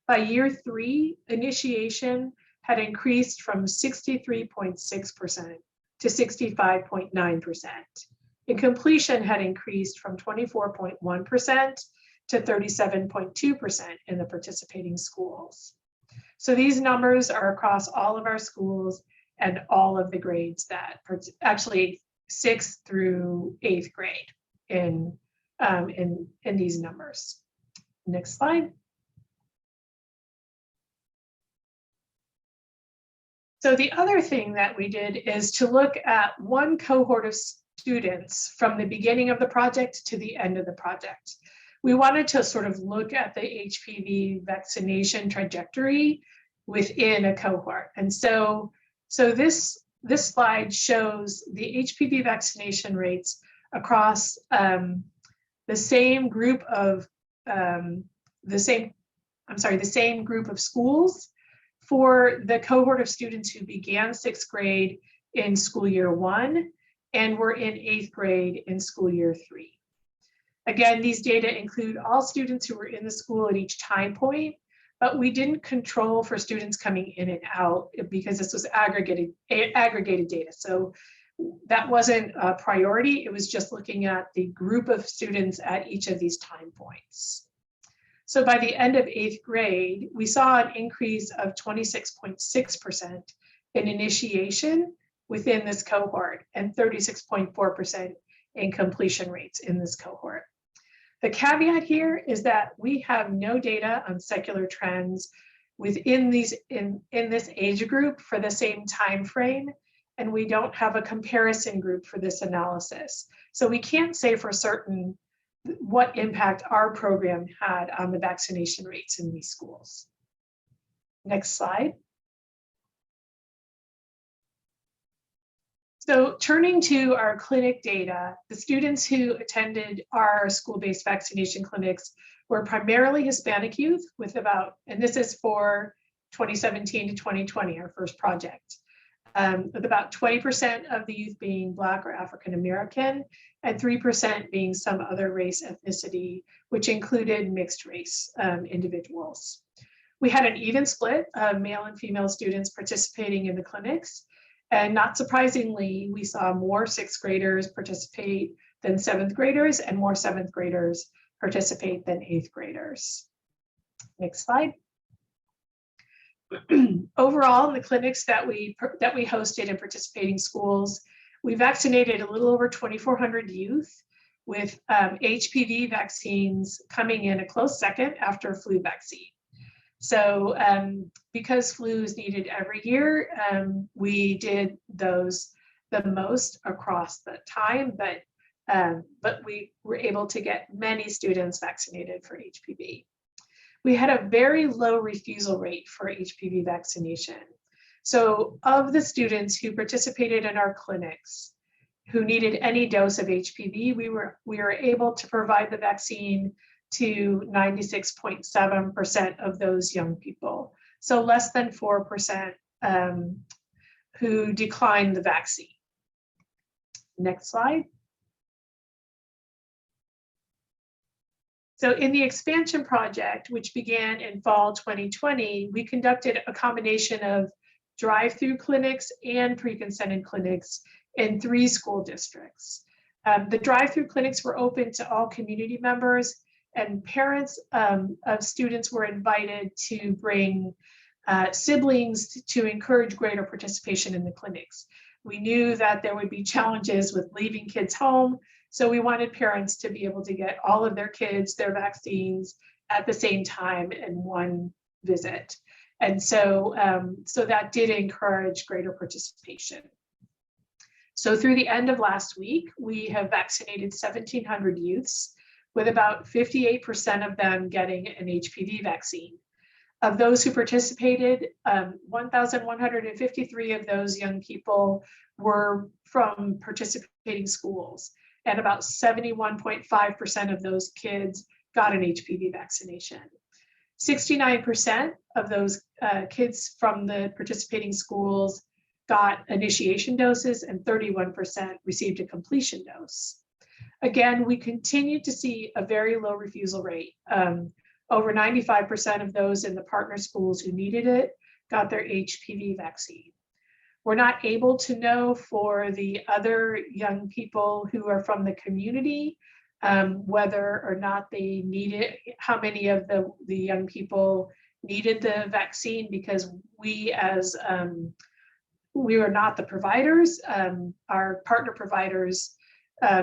By year 3, initiation had increased from 63.6% to 65.9%. And completion had increased from 24.1% to 37.2% in the participating schools. So these numbers are across all of our schools and all of the grades that actually 6th through 8th grade in these numbers. Next slide. So the other thing that we did is to look at one cohort of students from the beginning of the project to the end of the project. we wanted to sort of look at the HPV vaccination trajectory within a cohort. And so this slide shows the HPV vaccination rates across the same group of schools for the cohort of students who began 6th grade in school year 1 and were in 8th grade in school year 3. Again, these data include all students who were in the school at each time point, but we didn't control for students coming in and out because this was aggregated data. So that wasn't a priority. It was just looking at the group of students at each of these time points. So by the end of 8th grade, we saw an increase of 26.6% in initiation within this cohort and 36.4% in completion rates in this cohort. The caveat here is that we have no data on secular trends within in this age group for the same time frame, and we don't have a comparison group for this analysis. So we can't say for certain what impact our program had on the vaccination rates in these schools. Next slide. So turning to our clinic data, the students who attended our school-based vaccination clinics were primarily Hispanic youth with about, and this is for 2017 to 2020, our first project, with about 20% of the youth being Black or African American and 3% being some other race ethnicity, which included mixed race individuals. We had an even split of male and female students participating in the clinics. And not surprisingly, we saw more 6th graders participate than 7th graders and more 7th graders participate than 8th graders. Next slide. Overall, in the clinics that we hosted in participating schools, we vaccinated a little over 2,400 youth with HPV vaccines coming in a close second after flu vaccine. So because flu is needed every year, we did those the most across the time, but we were able to get many students vaccinated for HPV. We had a very low refusal rate for HPV vaccination. So of the students who participated in our clinics who needed any dose of HPV, we were able to provide the vaccine to 96.7% of those young people. So less than 4% who declined the vaccine. Next slide. So in the expansion project, which began in fall 2020, we conducted a combination of drive-through clinics and pre-consented clinics in 3 school districts. The drive-through clinics were open to all community members, and parents of students were invited to bring siblings to encourage greater participation in the clinics. We knew that there would be challenges with leaving kids home, so we wanted parents to be able to get all of their kids their vaccines at the same time in one visit. And so, so that did encourage greater participation. So through the end of last week, we have vaccinated 1,700 youths, with about 58% of them getting an HPV vaccine. Of those who participated, 1,153 of those young people were from participating schools, and about 71.5% of those kids got an HPV vaccination. 69% of those kids from the participating schools got initiation doses, and 31% received a completion dose. Again, we continue to see a very low refusal rate. Over 95% of those in the partner schools who needed it got their HPV vaccine. We're not able to know for the other young people who are from the community whether or not they need it, how many of the young people needed the vaccine, because we as we are not the providers. Our partner providers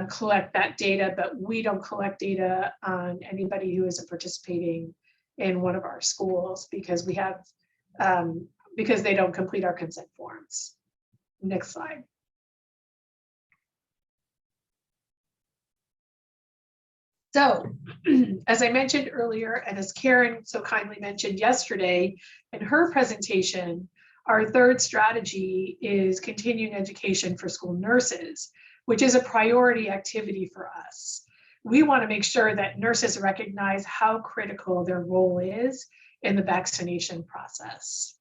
collect that data, but we don't collect data on anybody who isn't participating in one of our schools because we have because they don't complete our consent forms. Next slide. So, as I mentioned earlier, and as Karen so kindly mentioned yesterday in her presentation, our third strategy is continuing education for school nurses, which is a priority activity for us. We want to make sure that nurses recognize how critical their role is in the vaccination process.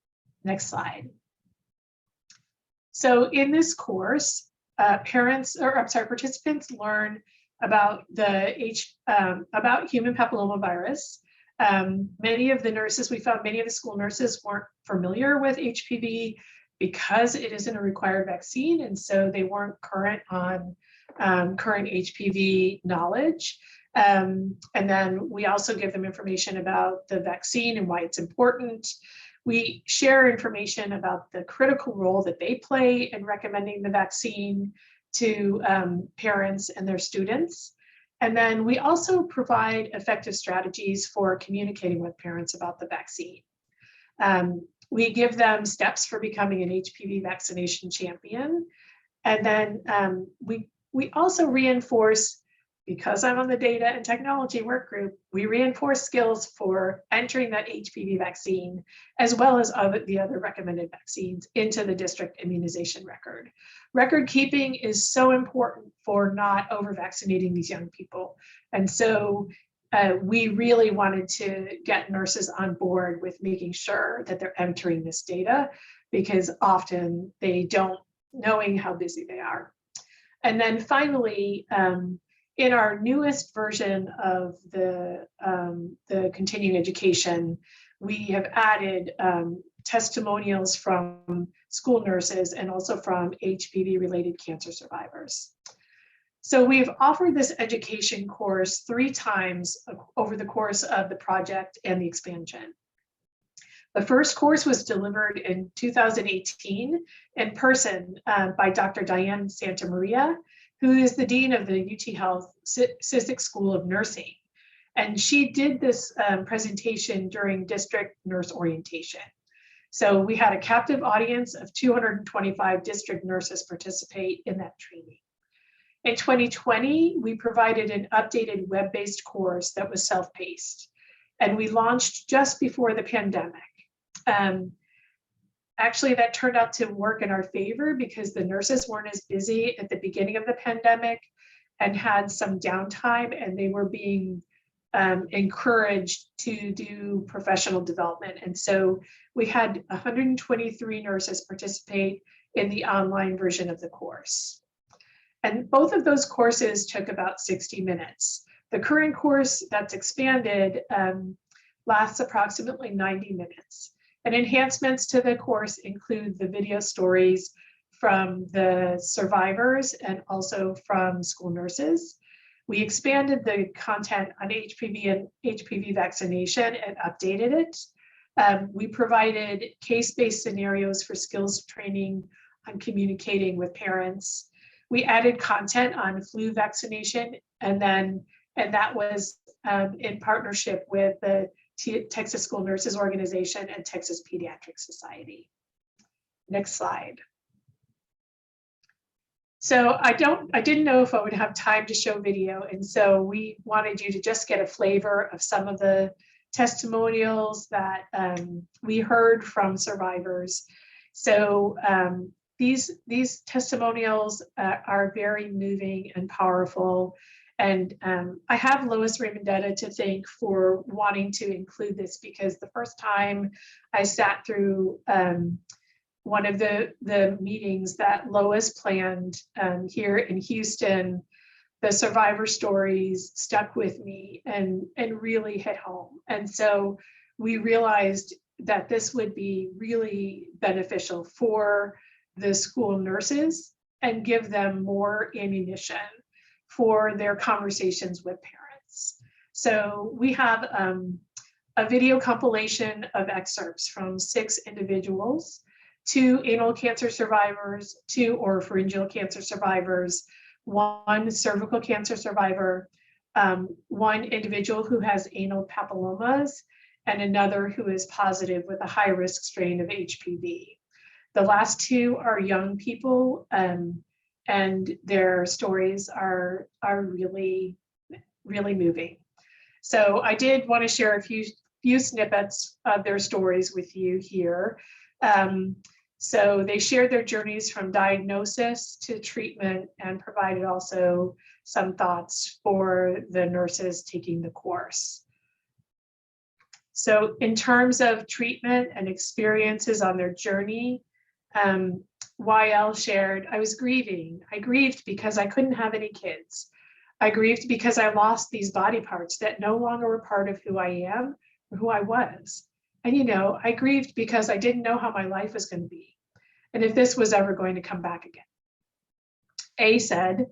Next slide. So in this course, participants learn about about human papillomavirus. Many of the nurses, we found many of the school nurses weren't familiar with HPV because it isn't a required vaccine, and so they weren't current on current HPV knowledge. And then we also give them information about the vaccine and why it's important. We share information about the critical role that they play in recommending the vaccine to parents and their students. And then we also provide effective strategies for communicating with parents about the vaccine. We give them steps for becoming an HPV vaccination champion. And then we also reinforce, because I'm on the data and technology work group, we reinforce skills for entering that HPV vaccine, as well as the other recommended vaccines, into the district immunization record. Record keeping is so important for not over-vaccinating these young people. And so we really wanted to get nurses on board with making sure that they're entering this data, because often they don't, knowing how busy they are. And then finally, in our newest version of the continuing education, we have added testimonials from school nurses and also from HPV-related cancer survivors. So we've offered this education course 3 times over the course of the project and the expansion. The first course was delivered in 2018 in person by Dr. Diane Santamaria, who is the Dean of the UT Health Cystic School of Nursing. And she did this presentation during district nurse orientation. So we had a captive audience of 225 district nurses participate in that training. In 2020, we provided an updated web-based course that was self-paced, and we launched just before the pandemic. Actually, that turned out to work in our favor because the nurses weren't as busy at the beginning of the pandemic and had some downtime, and they were being encouraged to do professional development. And so we had 123 nurses participate in the online version of the course. And both of those courses took about 60 minutes. The current course that's expanded lasts approximately 90 minutes. And enhancements to the course include the video stories from the survivors and also from school nurses. We expanded the content on HPV and HPV vaccination and updated it. We provided case-based scenarios for skills training on communicating with parents. We added content on flu vaccination, and that was in partnership with the Texas School Nurses Organization and Texas Pediatric Society. Next slide. So I didn't know if I would have time to show video, and so we wanted you to just get a flavor of some of the testimonials that we heard from survivors. So these testimonials are very moving and powerful. And I have Lois Raymondetta to thank for wanting to include this, because the first time I sat through one of the meetings that Lois planned here in Houston, the survivor stories stuck with me and really hit home. And so we realized that this would be really beneficial for the school nurses and give them more ammunition for their conversations with parents. So we have a video compilation of excerpts from 6 individuals, 2 anal cancer survivors, 2 oropharyngeal cancer survivors, 1 cervical cancer survivor, 1 individual who has anal papillomas, and another who is positive with a high-risk strain of HPV. The last 2 are young people, and their stories are really really moving. So I did want to share a few snippets of their stories with you here. So they shared their journeys from diagnosis to treatment and provided also some thoughts for the nurses taking the course. So in terms of treatment and experiences on their journey, YL shared, I was grieving. I grieved because I couldn't have any kids. I grieved because I lost these body parts that no longer were part of who I am or who I was. And, you know, I grieved because I didn't know how my life was going to be and if this was ever going to come back again. A said,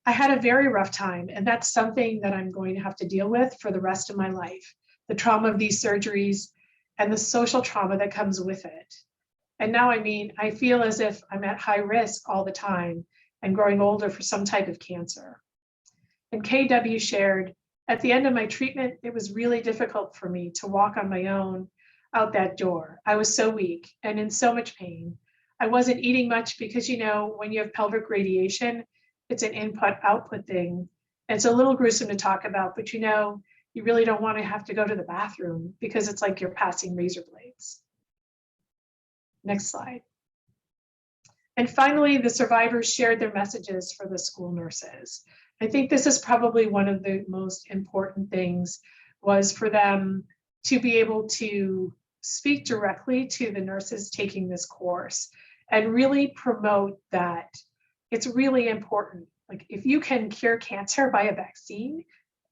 I had a very rough time, and that's something that I'm going to have to deal with for the rest of my life. The trauma of these surgeries and the social trauma that comes with it. And now, I mean, I feel as if I'm at high risk all the time and growing older for some type of cancer. And KW shared, at the end of my treatment, it was really difficult for me to walk on my own out that door. I was so weak and in so much pain. I wasn't eating much because, you know, when you have pelvic radiation, it's an input-output thing. And it's a little gruesome to talk about, but you know, you really don't want to have to go to the bathroom because it's like you're passing razor blades. Next slide. And finally, the survivors shared their messages for the school nurses. I think this is probably one of the most important things, was for them to be able to speak directly to the nurses taking this course and really promote that it's really important. Like, if you can cure cancer by a vaccine,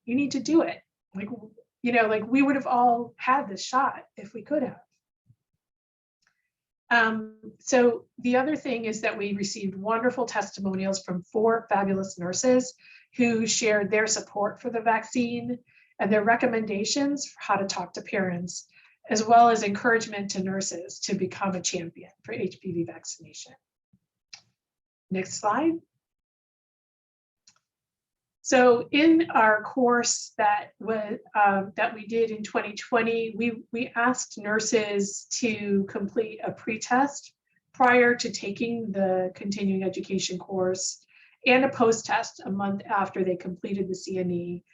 you need to do it. Like, you know, like we would have all had this shot if we could have. So the other thing is that we received wonderful testimonials from 4 fabulous nurses who shared their support for the vaccine and their recommendations for how to talk to parents, as well as encouragement to nurses to become a champion for HPV vaccination. Next slide. So in our course that we did in 2020, we asked nurses to complete a pre-test prior to taking the continuing education course and a post-test a month after they completed the CNE.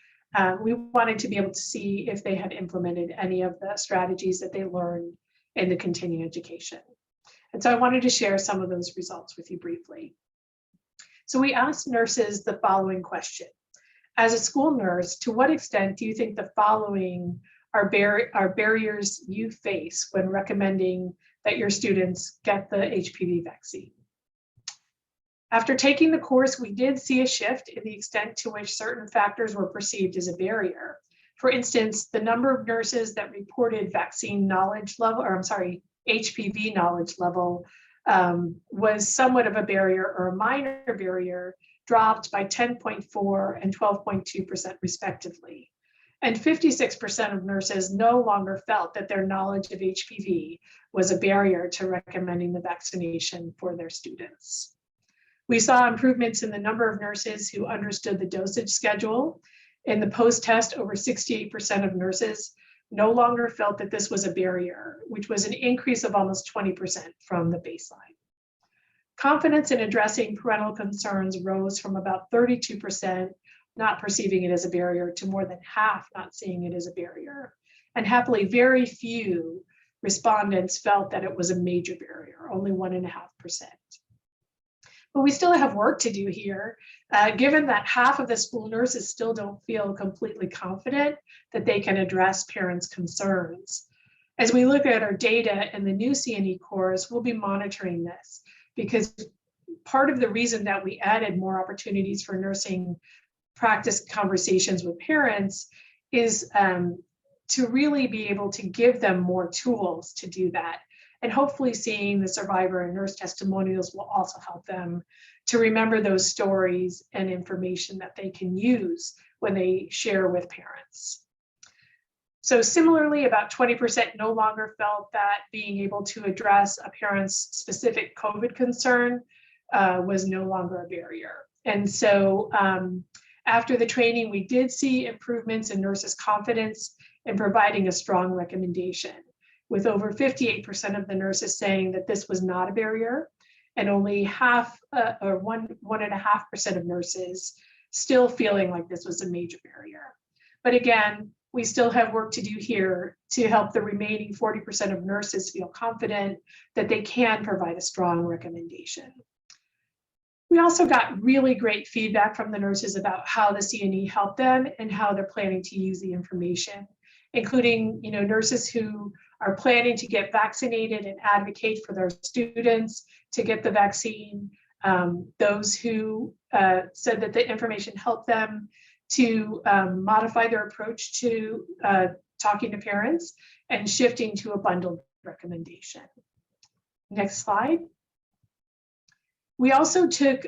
We wanted to be able to see if they had implemented any of the strategies that they learned in the continuing education. And so I wanted to share some of those results with you briefly. So we asked nurses the following question. As a school nurse, to what extent do you think the following are barriers you face when recommending that your students get the HPV vaccine? After taking the course, we did see a shift in the extent to which certain factors were perceived as a barrier. For instance, the number of nurses that reported vaccine knowledge level, or I'm sorry, HPV knowledge level was somewhat of a barrier or a minor barrier, dropped by 10.4% and 12.2% respectively. And 56% of nurses no longer felt that their knowledge of HPV was a barrier to recommending the vaccination for their students. We saw improvements in the number of nurses who understood the dosage schedule. In the post-test, over 68% of nurses no longer felt that this was a barrier, which was an increase of almost 20% from the baseline. Confidence in addressing parental concerns rose from about 32% not perceiving it as a barrier to more than half not seeing it as a barrier. And happily, very few respondents felt that it was a major barrier, only 1.5%. But we still have work to do here, given that half of the school nurses still don't feel completely confident that they can address parents' concerns. As we look at our data in the new CNE course, we'll be monitoring this, because part of the reason that we added more opportunities for nursing practice conversations with parents is to really be able to give them more tools to do that. And hopefully seeing the survivor and nurse testimonials will also help them to remember those stories and information that they can use when they share with parents. So similarly, about 20% no longer felt that being able to address a parent's specific COVID concern was no longer a barrier. And so after the training, we did see improvements in nurses' confidence in providing a strong recommendation, with over 58% of the nurses saying that this was not a barrier, and only half or 1.5% of nurses still feeling like this was a major barrier. But again, we still have work to do here to help the remaining 40% of nurses feel confident that they can provide a strong recommendation. We also got really great feedback from the nurses about how the CNE helped them and how they're planning to use the information, including nurses who are planning to get vaccinated and advocate for their students to get the vaccine, those who said that the information helped them to modify their approach to talking to parents and shifting to a bundled recommendation. Next slide. We also took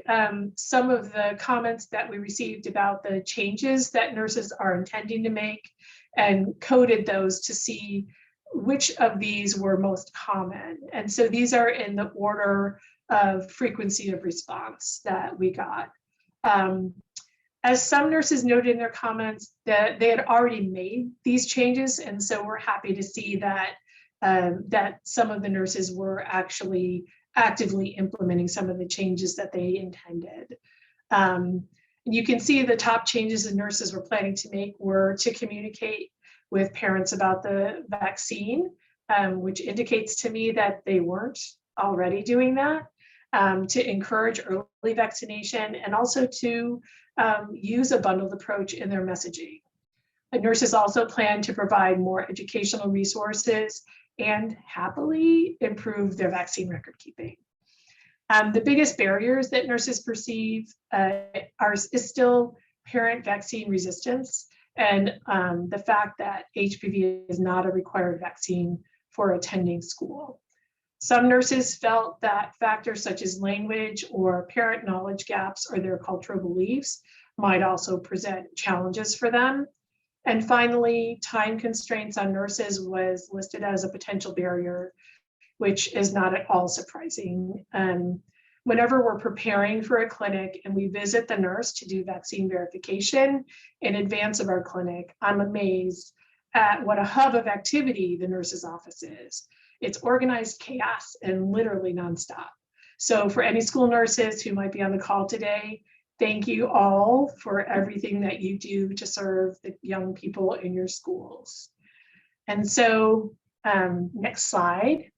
some of the comments that we received about the changes that nurses are intending to make and coded those to see which of these were most common. And so these are in the order of frequency of response that we got. As some nurses noted in their comments that they had already made these changes, and so we're happy to see that that some of the nurses were actually actively implementing some of the changes that they intended. You can see the top changes the nurses were planning to make were to communicate with parents about the vaccine, which indicates to me that they weren't already doing that, to encourage early vaccination, and also to use a bundled approach in their messaging. The nurses also plan to provide more educational resources and happily improve their vaccine record keeping. The biggest barriers that nurses perceive is still parent vaccine resistance and the fact that HPV is not a required vaccine for attending school. Some nurses felt that factors such as language or parent knowledge gaps or their cultural beliefs might also present challenges for them. And finally, time constraints on nurses was listed as a potential barrier, which is not at all surprising. Whenever we're preparing for a clinic and we visit the nurse to do vaccine verification in advance of our clinic, I'm amazed at what a hub of activity the nurse's office is. It's organized chaos and literally nonstop. So for any school nurses who might be on the call today, thank you all for everything that you do to serve the young people in your schools. And so next slide.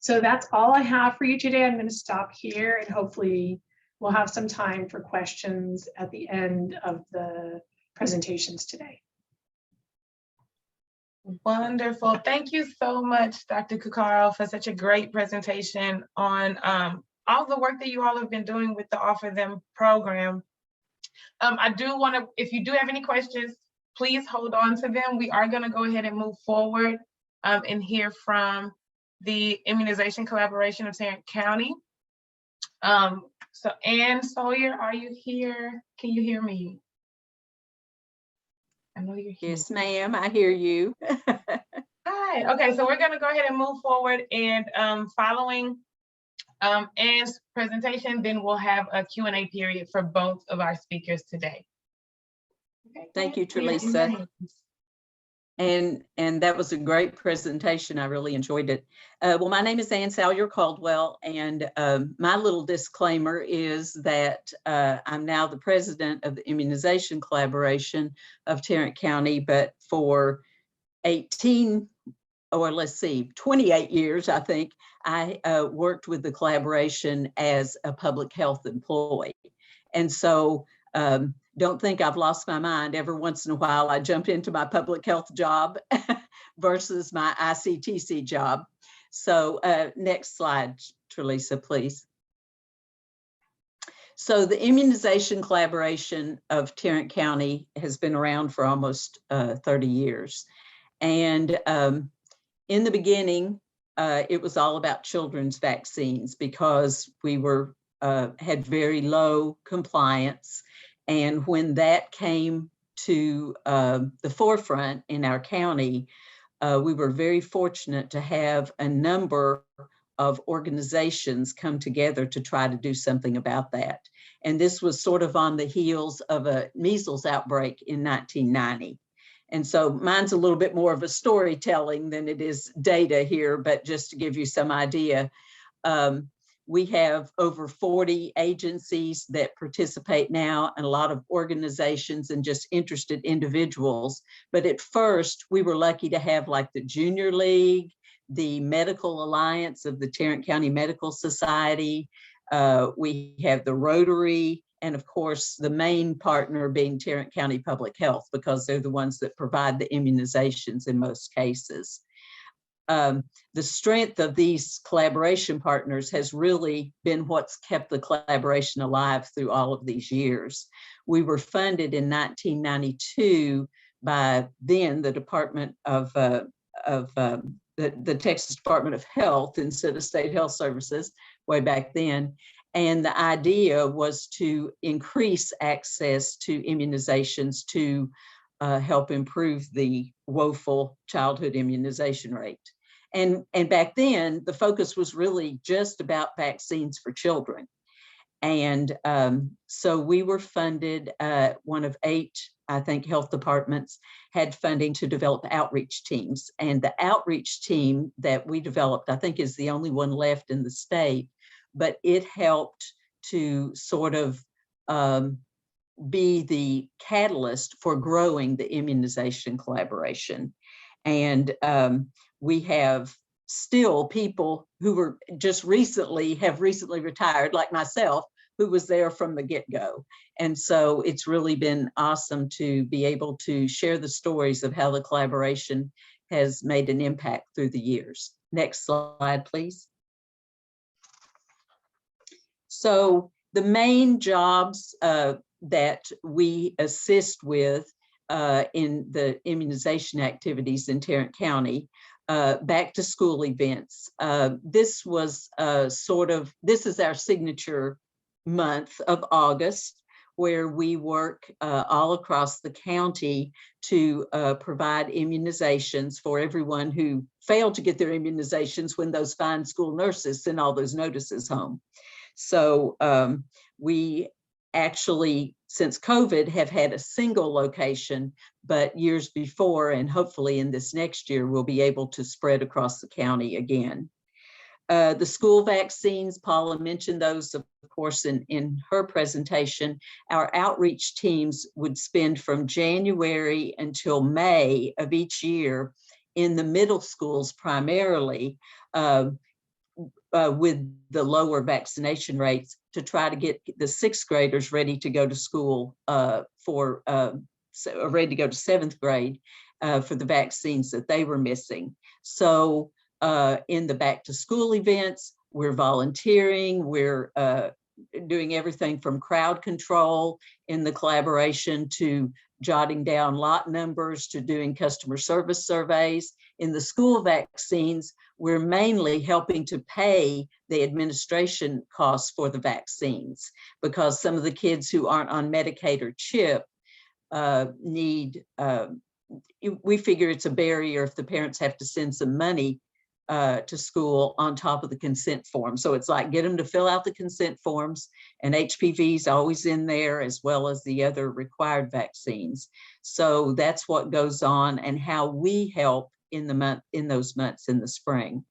So that's all I have for you today. I'm going to stop here and hopefully we'll have some time for questions at the end of the presentations today. Wonderful. Thank you so much, Dr. Cuccaro, for such a great presentation on all the work that you all have been doing with the Offer Them program. I do want to, if you do have any questions, please hold on to them. We are going to go ahead and move forward and hear from the Immunization Collaboration of Tarrant County. So Ann Salyer, are you here? Can you hear me? I know you're here. Yes, ma'am, I hear you. Hi, okay, so we're gonna go ahead and move forward, and following Ann's presentation, then we'll have a Q&A period for both of our speakers today. Okay, Thank you, Tralisa. And that was a great presentation. I really enjoyed it. Well, my name is Ann Salyer-Caldwell, and my little disclaimer is that I'm now the president of the Immunization Collaboration of Tarrant County, but for 28 years, I think, I worked with the collaboration as a public health employee. And so don't think I've lost my mind. Every once in a while, I jump into my public health job versus my ICTC job. So next slide, Tralisa, please. So the Immunization Collaboration of Tarrant County has been around for almost 30 years. And in the beginning, it was all about children's vaccines because we were had very low compliance. And when that came to the forefront in our county, we were very fortunate to have a number of organizations come together to try to do something about that. And this was sort of on the heels of a measles outbreak in 1990. And so mine's a little bit more of a storytelling than it is data here, but just to give you some idea. We have over 40 agencies that participate now, and a lot of organizations and just interested individuals. But at first, we were lucky to have like the Junior League, the Medical Alliance of the Tarrant County Medical Society. We have the Rotary, and of course, the main partner being Tarrant County Public Health, because they're the ones that provide the immunizations in most cases. The strength of these collaboration partners has really been what's kept the collaboration alive through all of these years. We were funded in 1992 by then the Department of the Texas Department of Health instead of State Health Services way back then. And the idea was to increase access to immunizations to help improve the woeful childhood immunization rate. And back then, the focus was really just about vaccines for children. And so we were funded, one of 8, I think, health departments had funding to develop outreach teams. And the outreach team that we developed, I think, is the only one left in the state, but it helped to sort of be the catalyst for growing the immunization collaboration. And we have still people who were have recently retired, like myself, who was there from the get-go. And so it's really been awesome to be able to share the stories of how the collaboration has made an impact through the years. Next slide, please. So the main jobs that we assist with in the immunization activities in Tarrant County, back to school events. This was this is our signature month of August, where we work all across the county to provide immunizations for everyone who failed to get their immunizations when those fine school nurses sent all those notices home. So we actually, since COVID, have had a single location, but years before, and hopefully in this next year, we'll be able to spread across the county again. The school vaccines, Paula mentioned those, of course, in her presentation. Our outreach teams would spend from January until May of each year in the middle schools primarily, with the lower vaccination rates, to try to get the 6th graders ready to go to school ready to go to 7th grade for the vaccines that they were missing. So in the back to school events, we're volunteering, we're doing everything from crowd control in the collaboration to jotting down lot numbers to doing customer service surveys. In the school vaccines, we're mainly helping to pay the administration costs for the vaccines, because some of the kids who aren't on Medicaid or CHIP we figure it's a barrier if the parents have to send some money to school on top of the consent form. So it's like, get them to fill out the consent forms, and HPV is always in there, as well as the other required vaccines. So that's what goes on and how we help in those months in the spring.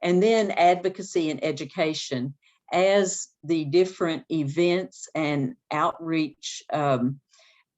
And then advocacy and education. As the different events and outreach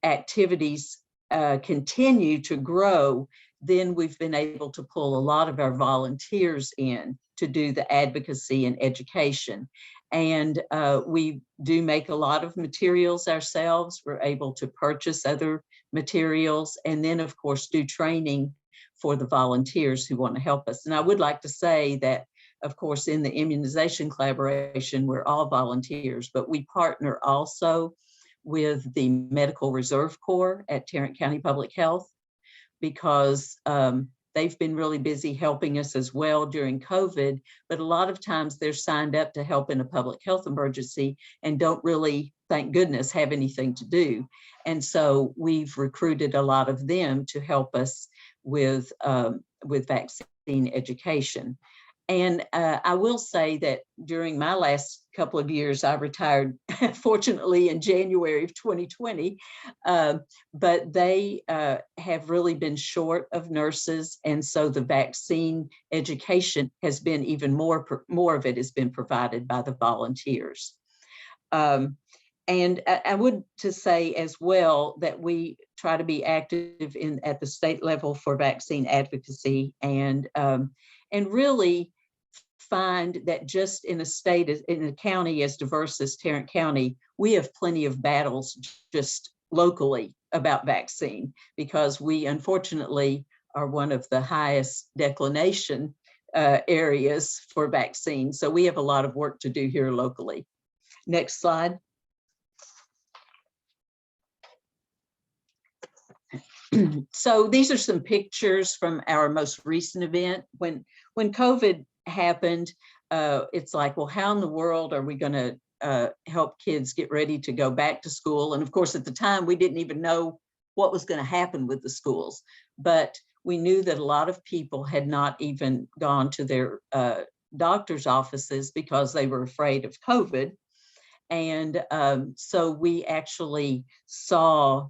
activities continue to grow, then we've been able to pull a lot of our volunteers in to do the advocacy and education. And we do make a lot of materials ourselves. We're able to purchase other materials, and then of course do training for the volunteers who want to help us. And I would like to say that, of course, in the immunization collaboration, we're all volunteers, but we partner also with the Medical Reserve Corps at Tarrant County Public Health, because they've been really busy helping us as well during COVID, but a lot of times they're signed up to help in a public health emergency and don't really, thank goodness, have anything to do. And so we've recruited a lot of them to help us with vaccine education. And I will say that during my last couple of years, I retired, fortunately, in January of 2020, but they have really been short of nurses. And so the vaccine education has been even more of it has been provided by the volunteers. And I would to say as well that we try to be active at the state level for vaccine advocacy, and really find that just in a state, in a county as diverse as Tarrant County, we have plenty of battles just locally about vaccine, because we unfortunately are one of the highest declination areas for vaccines. So we have a lot of work to do here locally. Next slide. So these are some pictures from our most recent event. When COVID happened, it's like, well, how in the world are we going to help kids get ready to go back to school? And of course, at the time, we didn't even know what was going to happen with the schools. But we knew that a lot of people had not even gone to their doctor's offices because they were afraid of COVID. And so we actually saw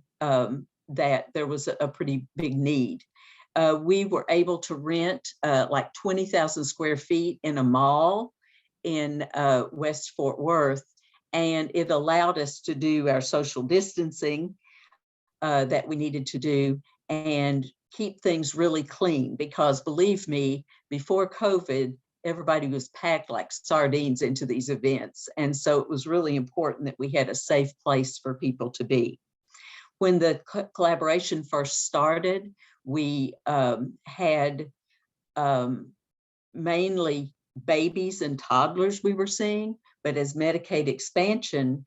that there was a pretty big need. We were able to rent like 20,000 square feet in a mall in West Fort Worth, and it allowed us to do our social distancing that we needed to do and keep things really clean, because believe me, before COVID, everybody was packed like sardines into these events. And so it was really important that we had a safe place for people to be. When the collaboration first started, we had mainly babies and toddlers we were seeing, but as Medicaid expansion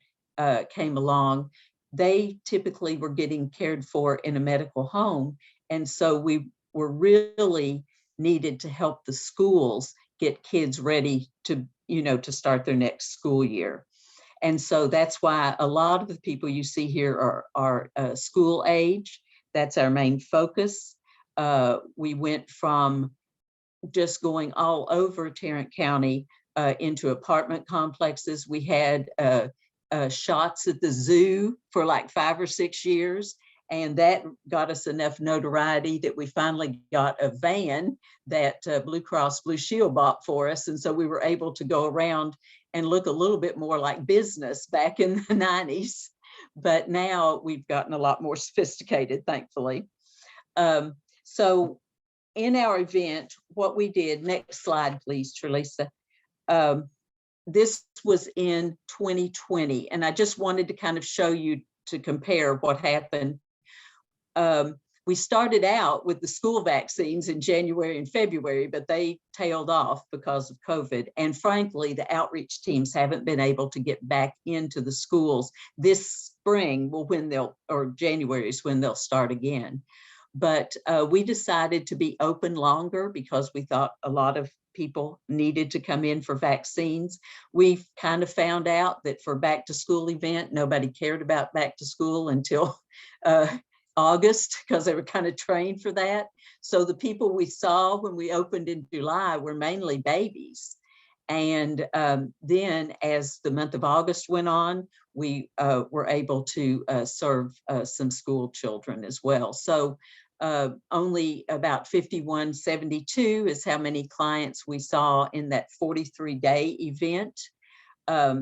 came along, they typically were getting cared for in a medical home. And so we were really needed to help the schools get kids ready to, to start their next school year. And so that's why a lot of the people you see here are school age. That's our main focus. We went from just going all over Tarrant County into apartment complexes. We had shots at the zoo for like 5 or 6 years. And that got us enough notoriety that we finally got a van that Blue Cross Blue Shield bought for us. And so we were able to go around and look a little bit more like business back in the 90s. But now we've gotten a lot more sophisticated, thankfully. So in our event, what we did, next slide, please, Tralisa. This was in 2020. And I just wanted to kind of show you to compare what happened. We started out with the school vaccines in January and February, but they tailed off because of COVID. And frankly, the outreach teams haven't been able to get back into the schools this spring, or January is when they'll start again. But we decided to be open longer because we thought a lot of people needed to come in for vaccines. We kind of found out that for back to school event, nobody cared about back to school until August, because they were kind of trained for that. So the people we saw when we opened in July were mainly babies. And then as the month of August went on, we were able to serve some school children as well. So only about 5172 is how many clients we saw in that 43-day event.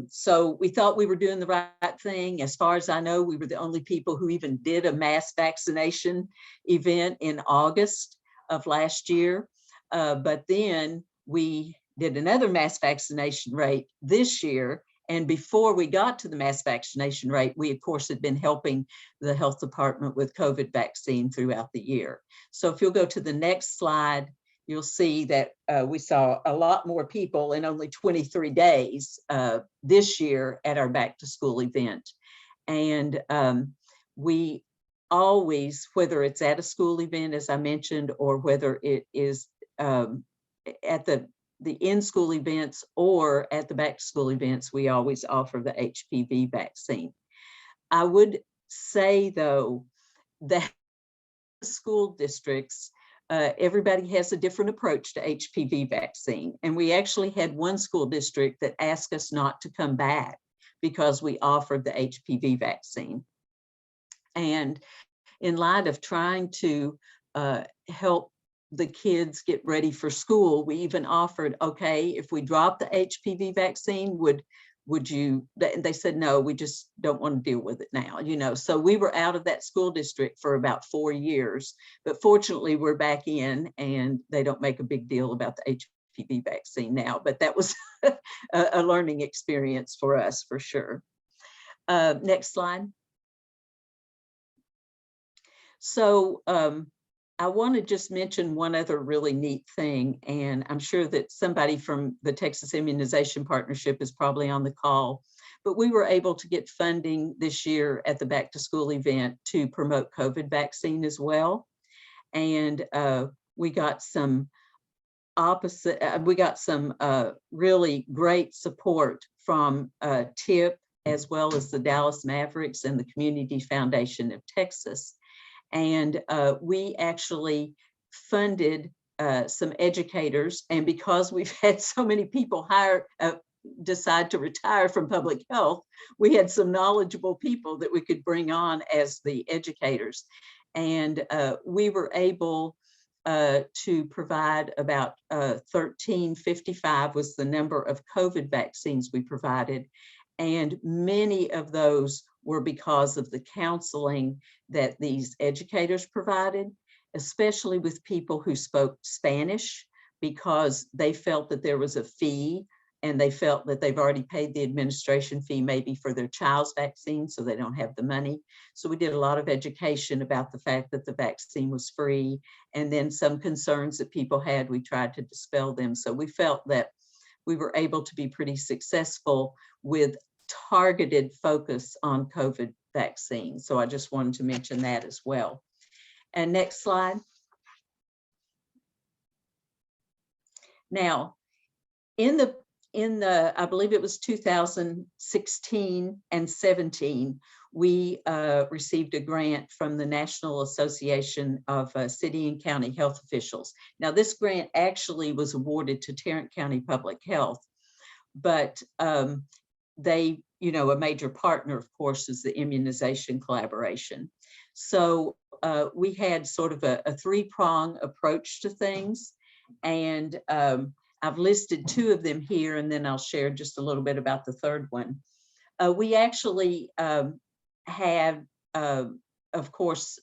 So we thought we were doing the right thing. As far as I know, we were the only people who even did a mass vaccination event in August of last year. But then we did another mass vaccination rate this year. And before we got to the mass vaccination rate, we, of course, had been helping the health department with COVID vaccine throughout the year. So if you'll go to the next slide, you'll see that we saw a lot more people in only 23 days this year at our back to school event. And we always, whether it's at a school event, as I mentioned, or whether it is at the in-school events or at the back to school events, we always offer the HPV vaccine. I would say, though, that school districts everybody has a different approach to HPV vaccine. And we actually had one school district that asked us not to come back because we offered the HPV vaccine. And in light of trying to help the kids get ready for school, we even offered, okay, if we drop the HPV vaccine, would you, they said, no, we just don't want to deal with it now, you know. So we were out of that school district for about 4 years, but fortunately we're back in and they don't make a big deal about the HPV vaccine now, but that was a learning experience for us for sure. Next slide. So I want to just mention one other really neat thing, and I'm sure that somebody from the Texas Immunization Partnership is probably on the call, but we were able to get funding this year at the back to school event to promote COVID vaccine as well. And we got some really great support from TIP, as well as the Dallas Mavericks and the Community Foundation of Texas. And we actually funded some educators. And because we've had so many people decide to retire from public health, we had some knowledgeable people that we could bring on as the educators. And we were able to provide about 1,355 was the number of COVID vaccines we provided. And many of those were because of the counseling that these educators provided, especially with people who spoke Spanish, because they felt that there was a fee and they felt that they've already paid the administration fee maybe for their child's vaccine, so they don't have the money. So we did a lot of education about the fact that the vaccine was free, and then some concerns that people had, we tried to dispel them. So we felt that we were able to be pretty successful with targeted focus on COVID vaccine. So I just wanted to mention that as well. And next slide. Now, in the I believe it was 2016 and 17, we received a grant from the National Association of City and County Health Officials. Now, this grant actually was awarded to Tarrant County Public Health, but they, you know, a major partner, of course, is the immunization collaboration. So we had sort of a three-prong approach to things. And I've listed 2 of them here, and then I'll share just a little bit about the third one. We actually had, of course,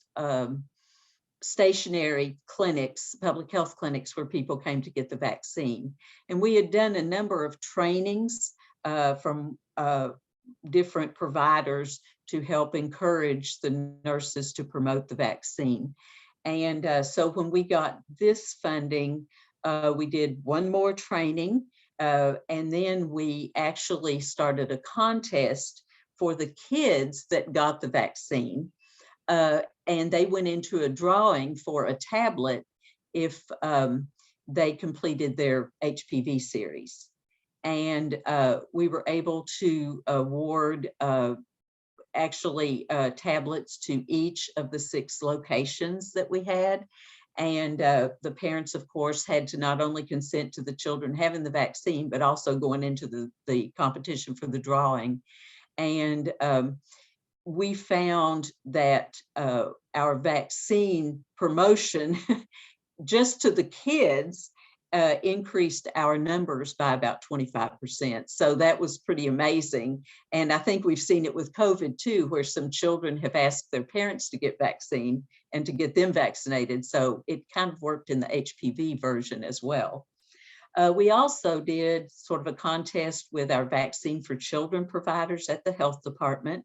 stationary clinics, public health clinics, where people came to get the vaccine. And we had done a number of trainings from different providers to help encourage the nurses to promote the vaccine. And so when we got this funding, we did one more training, and then we actually started a contest for the kids that got the vaccine. And they went into a drawing for a tablet if they completed their HPV series. And we were able to award tablets to each of the 6 locations that we had. And the parents, of course, had to not only consent to the children having the vaccine, but also going into the competition for the drawing. And we found that our vaccine promotion just to the kids increased our numbers by about 25%. So that was pretty amazing. And I think we've seen it with COVID too, where some children have asked their parents to get vaccine and to get them vaccinated. So it kind of worked in the HPV version as well. We also did sort of a contest with our vaccine for children providers at the health department.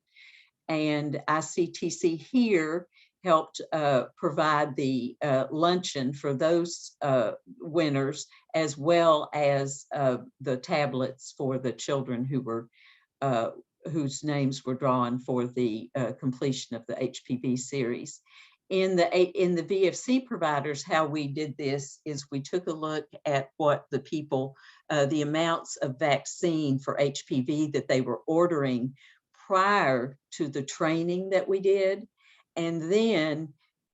And ICTC here helped provide the luncheon for those winners, as well as the tablets for the children who were whose names were drawn for the completion of the HPV series. In the VFC providers, how we did this is we took a look at what the people, the amounts of vaccine for HPV that they were ordering prior to the training that we did. And then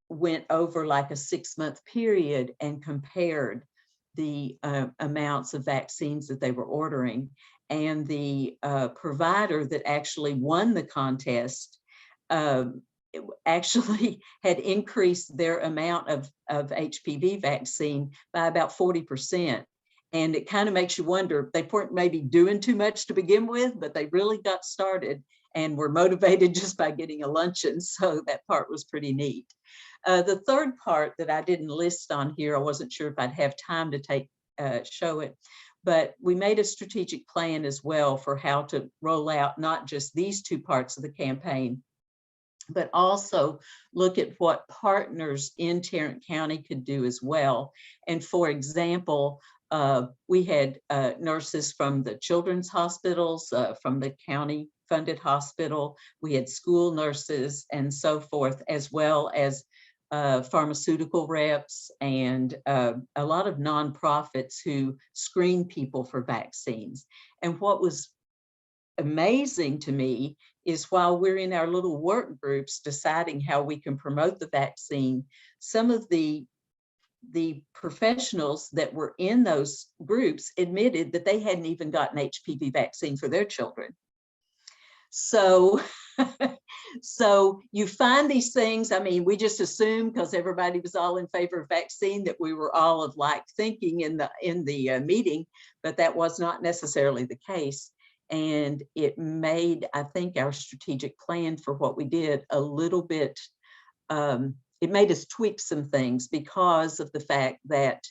went over like a 6-month period and compared the amounts of vaccines that they were ordering. And the provider that actually won the contest actually had increased their amount of HPV vaccine by about 40%. And it kind of makes you wonder, they weren't maybe doing too much to begin with, but they really got started and were motivated just by getting a luncheon. So that part was pretty neat. The third part that I didn't list on here, I wasn't sure if I'd have time to show it, but we made a strategic plan as well for how to roll out not just these two parts of the campaign, but also look at what partners in Tarrant County could do as well. And for example, we had nurses from the children's hospitals, from the county funded hospital. We had school nurses and so forth, as well as pharmaceutical reps and a lot of nonprofits who screen people for vaccines. And what was amazing to me is while we're in our little work groups deciding how we can promote the vaccine, some of the professionals that were in those groups admitted that they hadn't even gotten HPV vaccine for their children. So, so you find these things, I mean, we just assumed because everybody was all in favor of vaccine that we were all of like thinking in the meeting, but that was not necessarily the case. And it made, I think, our strategic plan for what we did a little bit, it made us tweak some things because of the fact that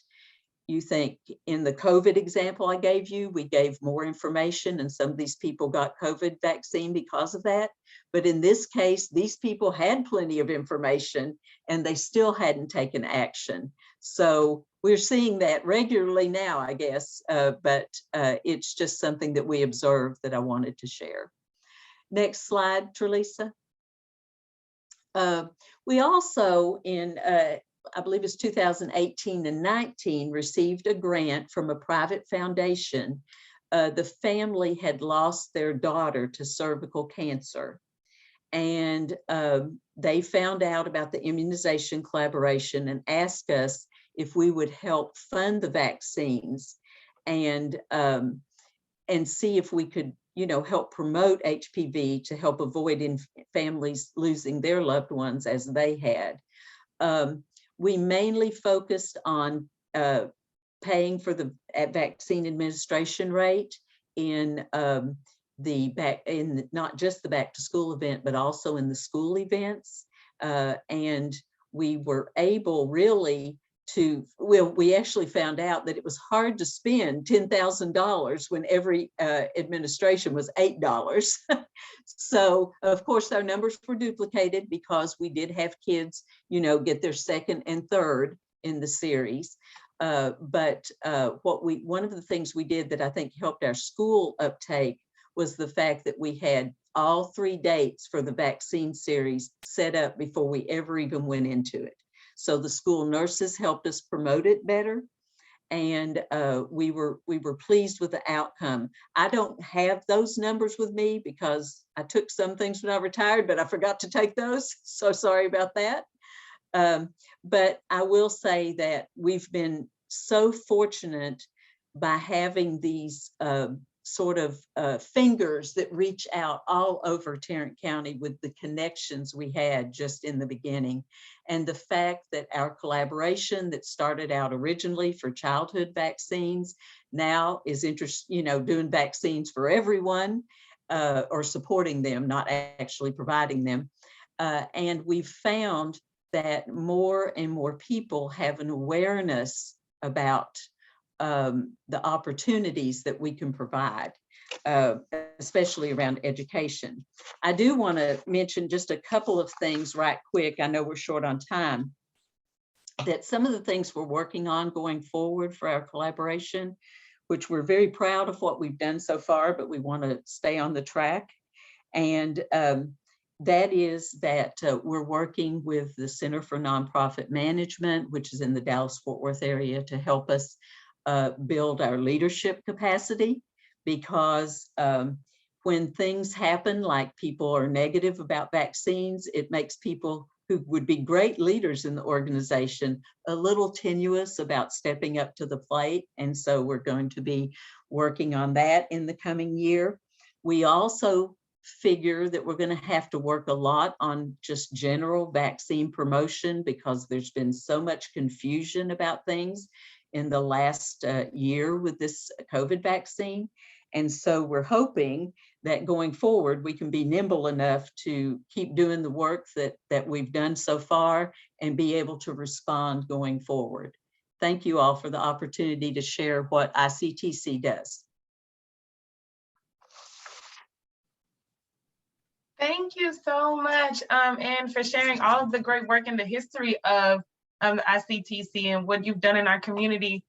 you think in the COVID example I gave you, we gave more information and some of these people got COVID vaccine because of that. But in this case, these people had plenty of information and they still hadn't taken action. So we're seeing that regularly now, I guess, but it's just something that we observed that I wanted to share. Next slide, Tralisa. We also in I believe it's 2018 and 19, received a grant from a private foundation. The family had lost their daughter to cervical cancer. And they found out about the immunization collaboration and asked us if we would help fund the vaccines and see if we could, you know, help promote HPV to help avoid families losing their loved ones as they had. We mainly focused on paying for the vaccine administration rate in not just the back to school event, but also in the school events. And we were able really to, well, we actually found out that it was hard to spend $10,000 when every administration was $8. So of course our numbers were duplicated because we did have kids, you know, get their second and third in the series. But one of the things we did that I think helped our school uptake was the fact that we had all 3 dates for the vaccine series set up before we ever even went into it. So the school nurses helped us promote it better. And we were pleased with the outcome. I don't have those numbers with me because I took some things when I retired, but I forgot to take those. So sorry about that. But I will say that we've been so fortunate by having these sort of fingers that reach out all over Tarrant County with the connections we had just in the beginning. And the fact that our collaboration that started out originally for childhood vaccines now is doing vaccines for everyone or supporting them, not actually providing them. And we've found that more and more people have an awareness about the opportunities that we can provide, especially around education. I do want to mention just a couple of things right quick. I know we're short on time. That some of the things we're working on going forward for our collaboration, which we're very proud of what we've done so far, but we want to stay on the track. And that is that we're working with the Center for Nonprofit Management, which is in the Dallas-Fort Worth area, to help us build our leadership capacity, because when things happen, like people are negative about vaccines, it makes people who would be great leaders in the organization a little tenuous about stepping up to the plate. And so we're going to be working on that in the coming year. We also figure that we're going to have to work a lot on just general vaccine promotion, because there's been so much confusion about things in the last year with this COVID vaccine. And so we're hoping that going forward, we can be nimble enough to keep doing the work that we've done so far and be able to respond going forward. Thank you all for the opportunity to share what ICTC does. Thank you so much, and for sharing all of the great work in the history of the ICTC and what you've done in our community.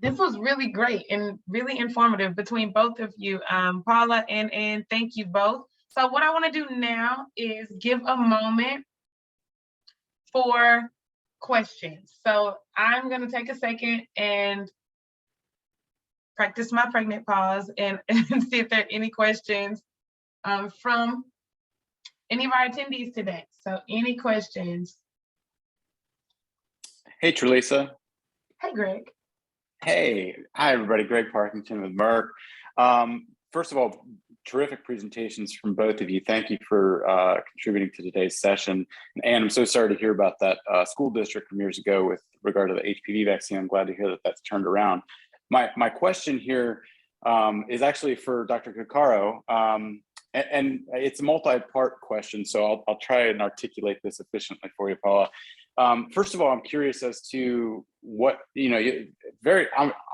This was really great and really informative between both of you, Paula and Ann. Thank you both. So what I want to do now is give a moment for questions. So I'm going to take a second and practice my pregnant pause and see if there are any questions from any of our attendees today. So any questions? Hey, Tralisa. Hey, Greg. Hey, hi everybody. Greg Parkington with Merck. First of all, terrific presentations from both of you. Thank you for contributing to today's session. And I'm so sorry to hear about that school district from years ago with regard to the HPV vaccine. I'm glad to hear that that's turned around. My question here is actually for Dr. Cuccaro, and it's a multi-part question, so I'll try and articulate this efficiently for you, Paula. First of all, I'm curious as to what,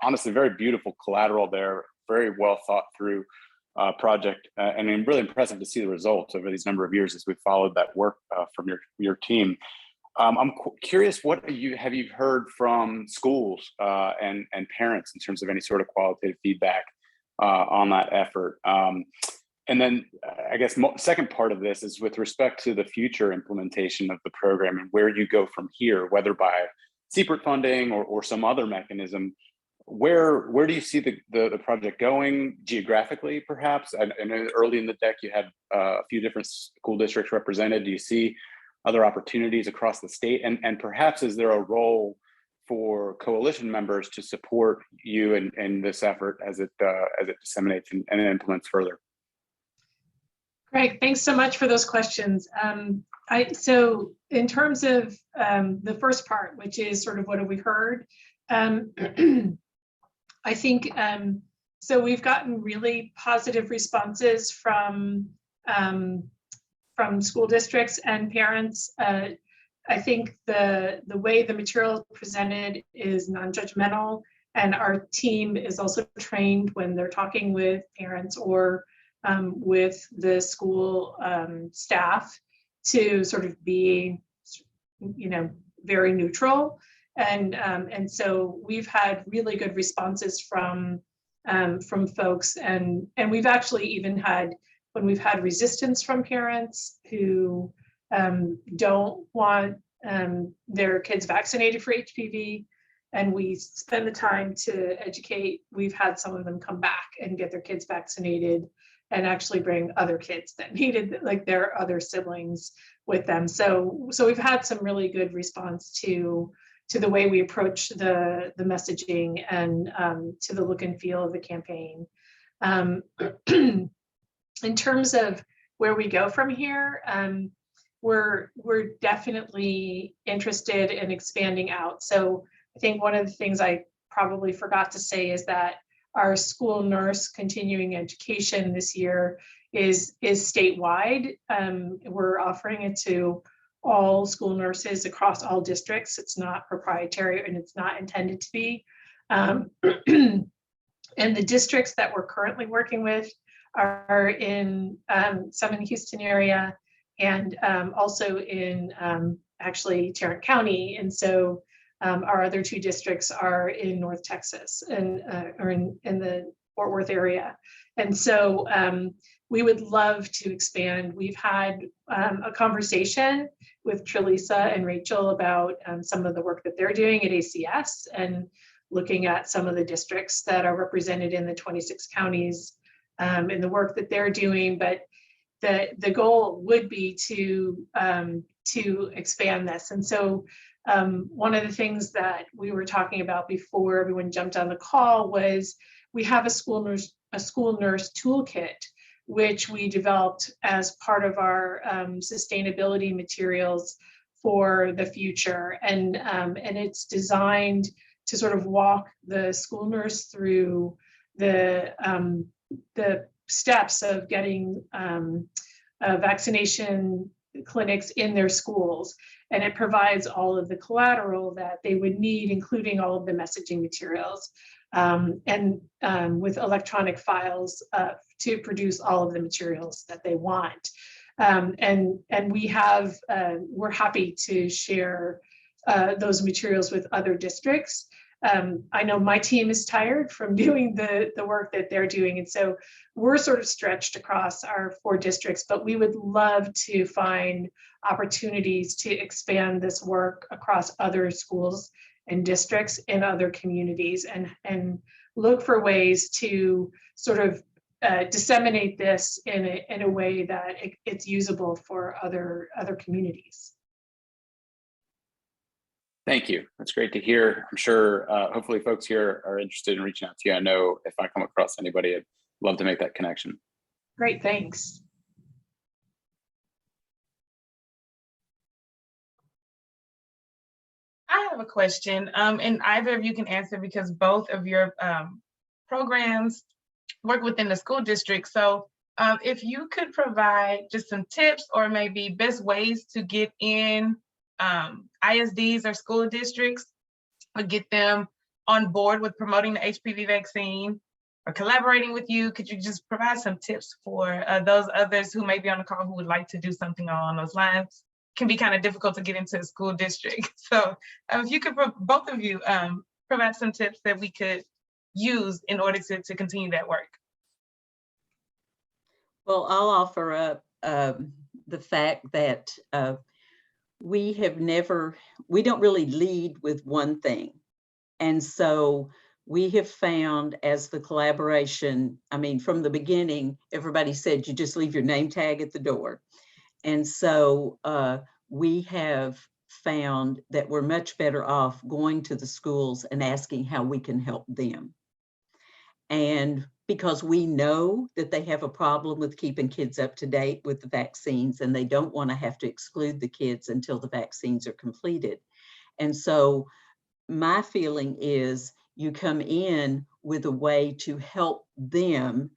honestly, very beautiful collateral there, very well thought through project, and really impressive to see the results over these number of years as we followed that work from your team. I'm curious, what have you heard from schools and parents in terms of any sort of qualitative feedback on that effort? And then I guess second part of this is with respect to the future implementation of the program and where you go from here, whether by CPRIT funding or some other mechanism. Where do you see the project going geographically, perhaps? I know early in the deck you had a few different school districts represented. Do you see other opportunities across the state? And perhaps is there a role for coalition members to support you in this effort as it disseminates and implements further? Great, thanks so much for those questions. So in terms of the first part, which is sort of what have we heard, I think, so we've gotten really positive responses from school districts and parents. I think the way the material presented is non-judgmental, and our team is also trained when they're talking with parents or with the school staff to sort of be, very neutral. And so we've had really good responses from folks, and we've actually even had, when we've had resistance from parents who don't want their kids vaccinated for HPV, and we spend the time to educate, we've had some of them come back and get their kids vaccinated and actually bring other kids that needed, like their other siblings with them. So we've had some really good response to the way we approach the messaging and to the look and feel of the campaign. In terms of where we go from here, we're definitely interested in expanding out. So I think one of the things I probably forgot to say is that our school nurse continuing education this year is statewide. We're offering it to all school nurses across all districts. It's not proprietary and it's not intended to be. And the districts that we're currently working with are in some in the Houston area and also in actually Tarrant County. And so our other two districts are in North Texas and or in the Fort Worth area. And so we would love to expand. We've had a conversation with Tralisa and Rachel about some of the work that they're doing at ACS and looking at some of the districts that are represented in the 26 counties in the work that they're doing, but the goal would be to expand this. And so one of the things that we were talking about before everyone jumped on the call was we have a school nurse toolkit, which we developed as part of our sustainability materials for the future. And it's designed to sort of walk the school nurse through the steps of getting vaccination clinics in their schools. And it provides all of the collateral that they would need, including all of the messaging materials, and with electronic files to produce all of the materials that they want. And we're happy to share those materials with other districts. I know my team is tired from doing the work that they're doing. And so we're sort of stretched across our 4 districts, but we would love to find opportunities to expand this work across other schools and districts in other communities, and look for ways to sort of disseminate this in a way that it's usable for other communities. Thank you. That's great to hear. I'm sure hopefully folks here are interested in reaching out to you. I know if I come across anybody, I'd love to make that connection. Great, thanks. I have a question, and either of you can answer because both of your programs work within the school district. So if you could provide just some tips or maybe best ways to get in ISDs or school districts or get them on board with promoting the HPV vaccine or collaborating with you, could you just provide some tips for those others who may be on the call who would like to do something along those lines? Can be kind of difficult to get into a school district. So if you could, both of you, provide some tips that we could use in order to continue that work. Well, I'll offer up the fact that we don't really lead with one thing. And so we have found as the collaboration, I mean, from the beginning, everybody said you just leave your name tag at the door. And so we have found that we're much better off going to the schools and asking how we can help them. And because we know that they have a problem with keeping kids up to date with the vaccines, and they don't want to have to exclude the kids until the vaccines are completed. And so my feeling is you come in with a way to help them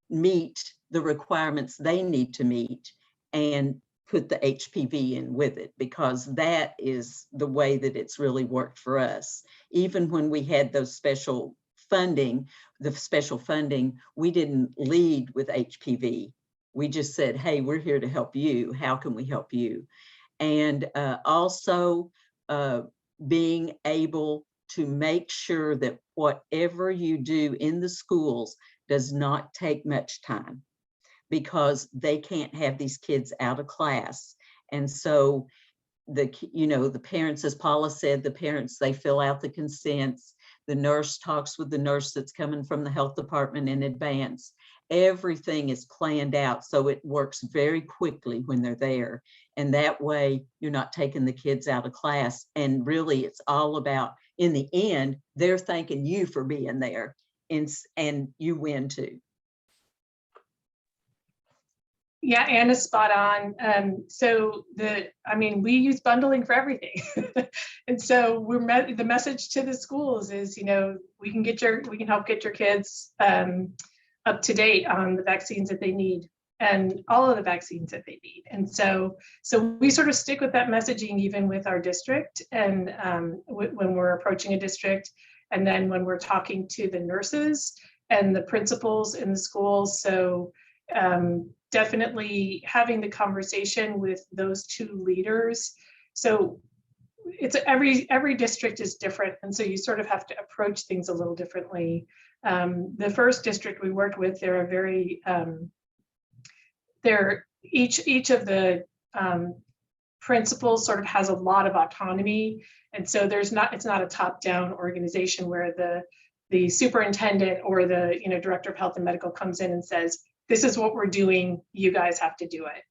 meet the requirements they need to meet and put the HPV in with it, because that is the way that it's really worked for us. Even when we had those special funding, we didn't lead with HPV. We just said, hey, we're here to help you. How can we help you? And also being able to make sure that whatever you do in the schools does not take much time, because they can't have these kids out of class. And so the parents, as Paula said, the parents, they fill out the consents. The nurse talks with the nurse that's coming from the health department in advance. Everything is planned out, so it works very quickly when they're there. And that way you're not taking the kids out of class. And really it's all about, in the end, they're thanking you for being there, and you win too. Yeah, Anna's spot on. So we use bundling for everything. And so the message to the schools is, we can help get your kids up to date on the vaccines that they need, and all of the vaccines that they need. And so we sort of stick with that messaging even with our district, and when we're approaching a district, and then when we're talking to the nurses and the principals in the schools. So definitely having the conversation with those 2 leaders. So it's every district is different, and so you sort of have to approach things a little differently. The first district we worked with, they're a very each of the principals sort of has a lot of autonomy, and so it's not a top-down organization where the superintendent or the director of health and medical comes in and says, this is what we're doing, you guys have to do it.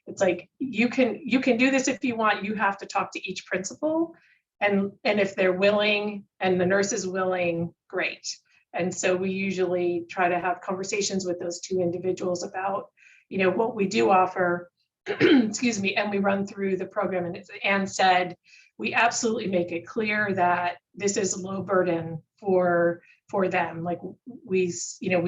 It's like, you can do this if you want, you have to talk to each principal. And if they're willing and the nurse is willing, great. And so we usually try to have conversations with those two individuals about, what we do offer, excuse me, and we run through the program. And as Anne said, we absolutely make it clear that this is low burden for them. Like we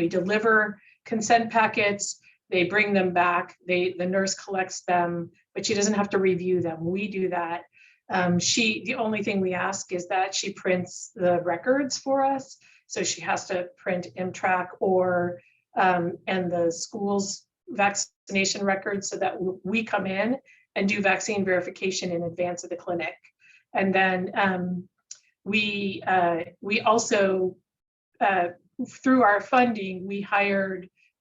deliver consent packets, they bring them back, the nurse collects them, but she doesn't have to review them. We do that. The only thing we ask is that she prints the records for us. So she has to print MTRAC and the school's vaccination records so that we come in and do vaccine verification in advance of the clinic. And then we also, through our funding,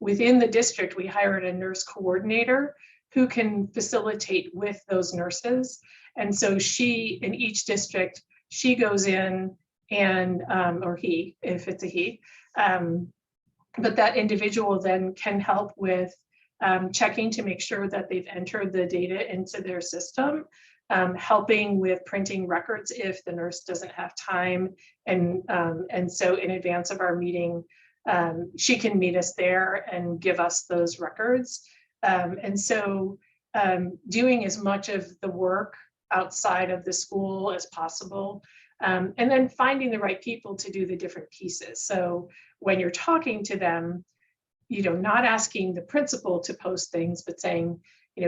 within the district, we hired a nurse coordinator who can facilitate with those nurses. And so in each district, she goes in and, or he, if it's a he, but that individual then can help with checking to make sure that they've entered the data into their system, helping with printing records if the nurse doesn't have time. And so in advance of our meeting, she can meet us there and give us those records. And so doing as much of the work outside of the school as possible, and then finding the right people to do the different pieces. So when you're talking to them, not asking the principal to post things, but saying,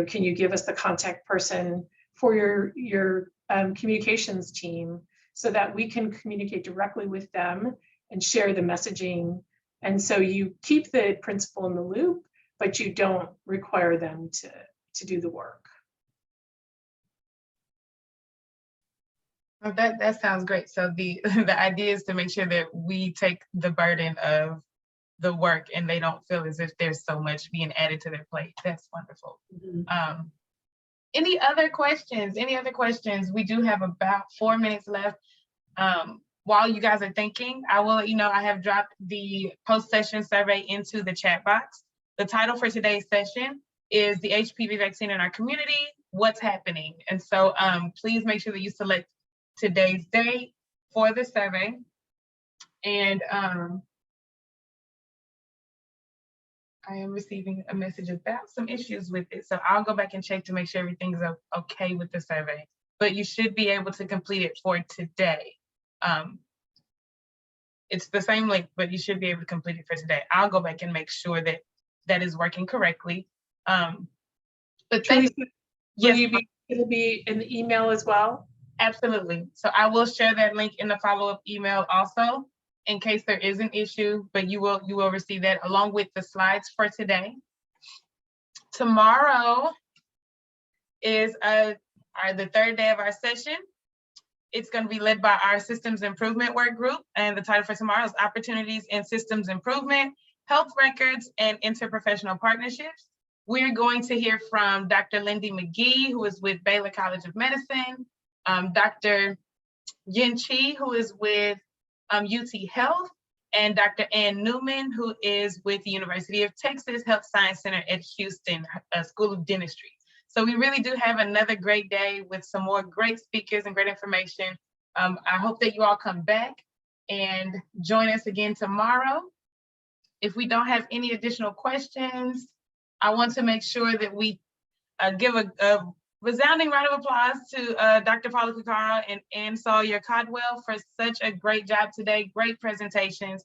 can you give us the contact person for your communications team so that we can communicate directly with them and share the messaging. And so you keep the principal in the loop, but you don't require them to do the work. Well, that sounds great. So the idea is to make sure that we take the burden of the work and they don't feel as if there's so much being added to their plate. That's wonderful. Mm-hmm. Any other questions? We do have about 4 minutes left. While you guys are thinking, I will let you know I have dropped the post-session survey into the chat box. The title for today's session is the HPV vaccine in our community, what's happening? And so please make sure that you select today's date for the survey. And I am receiving a message about some issues with it. So I'll go back and check to make sure everything's okay with the survey. But you should be able to complete it for today. It's the same link, but you should be able to complete it for today. I'll go back and make sure that that is working correctly. But Tralisa, it'll be in the email as well? Absolutely. So I will share that link in the follow-up email also, in case there is an issue, but you will receive that along with the slides for today. Tomorrow is the third day of our session. It's going to be led by our systems improvement work group, and the title for tomorrow is Opportunities in Systems Improvement, Health Records, and Interprofessional Partnerships. We're going to hear from Dr. Lindy McGee, who is with Baylor College of Medicine, Dr. Yin Chi, who is with UT Health, and Dr. Ann Newman, who is with the University of Texas Health Science Center at Houston School of Dentistry. So we really do have another great day with some more great speakers and great information. I hope that you all come back and join us again tomorrow. If we don't have any additional questions, I want to make sure that we give a resounding round of applause to Dr. Paula Cuccaro and Anne Salyer-Caldwell for such a great job today, great presentations.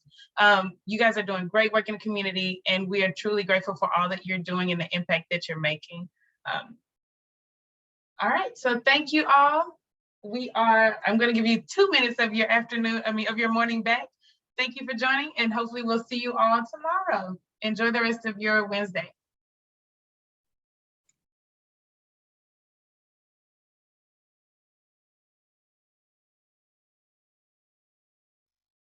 You guys are doing great work in the community, and we are truly grateful for all that you're doing and the impact that you're making. All right, so thank you all. I'm gonna give you 2 minutes of your of your morning back. Thank you for joining, and hopefully we'll see you all tomorrow. Enjoy the rest of your Wednesday.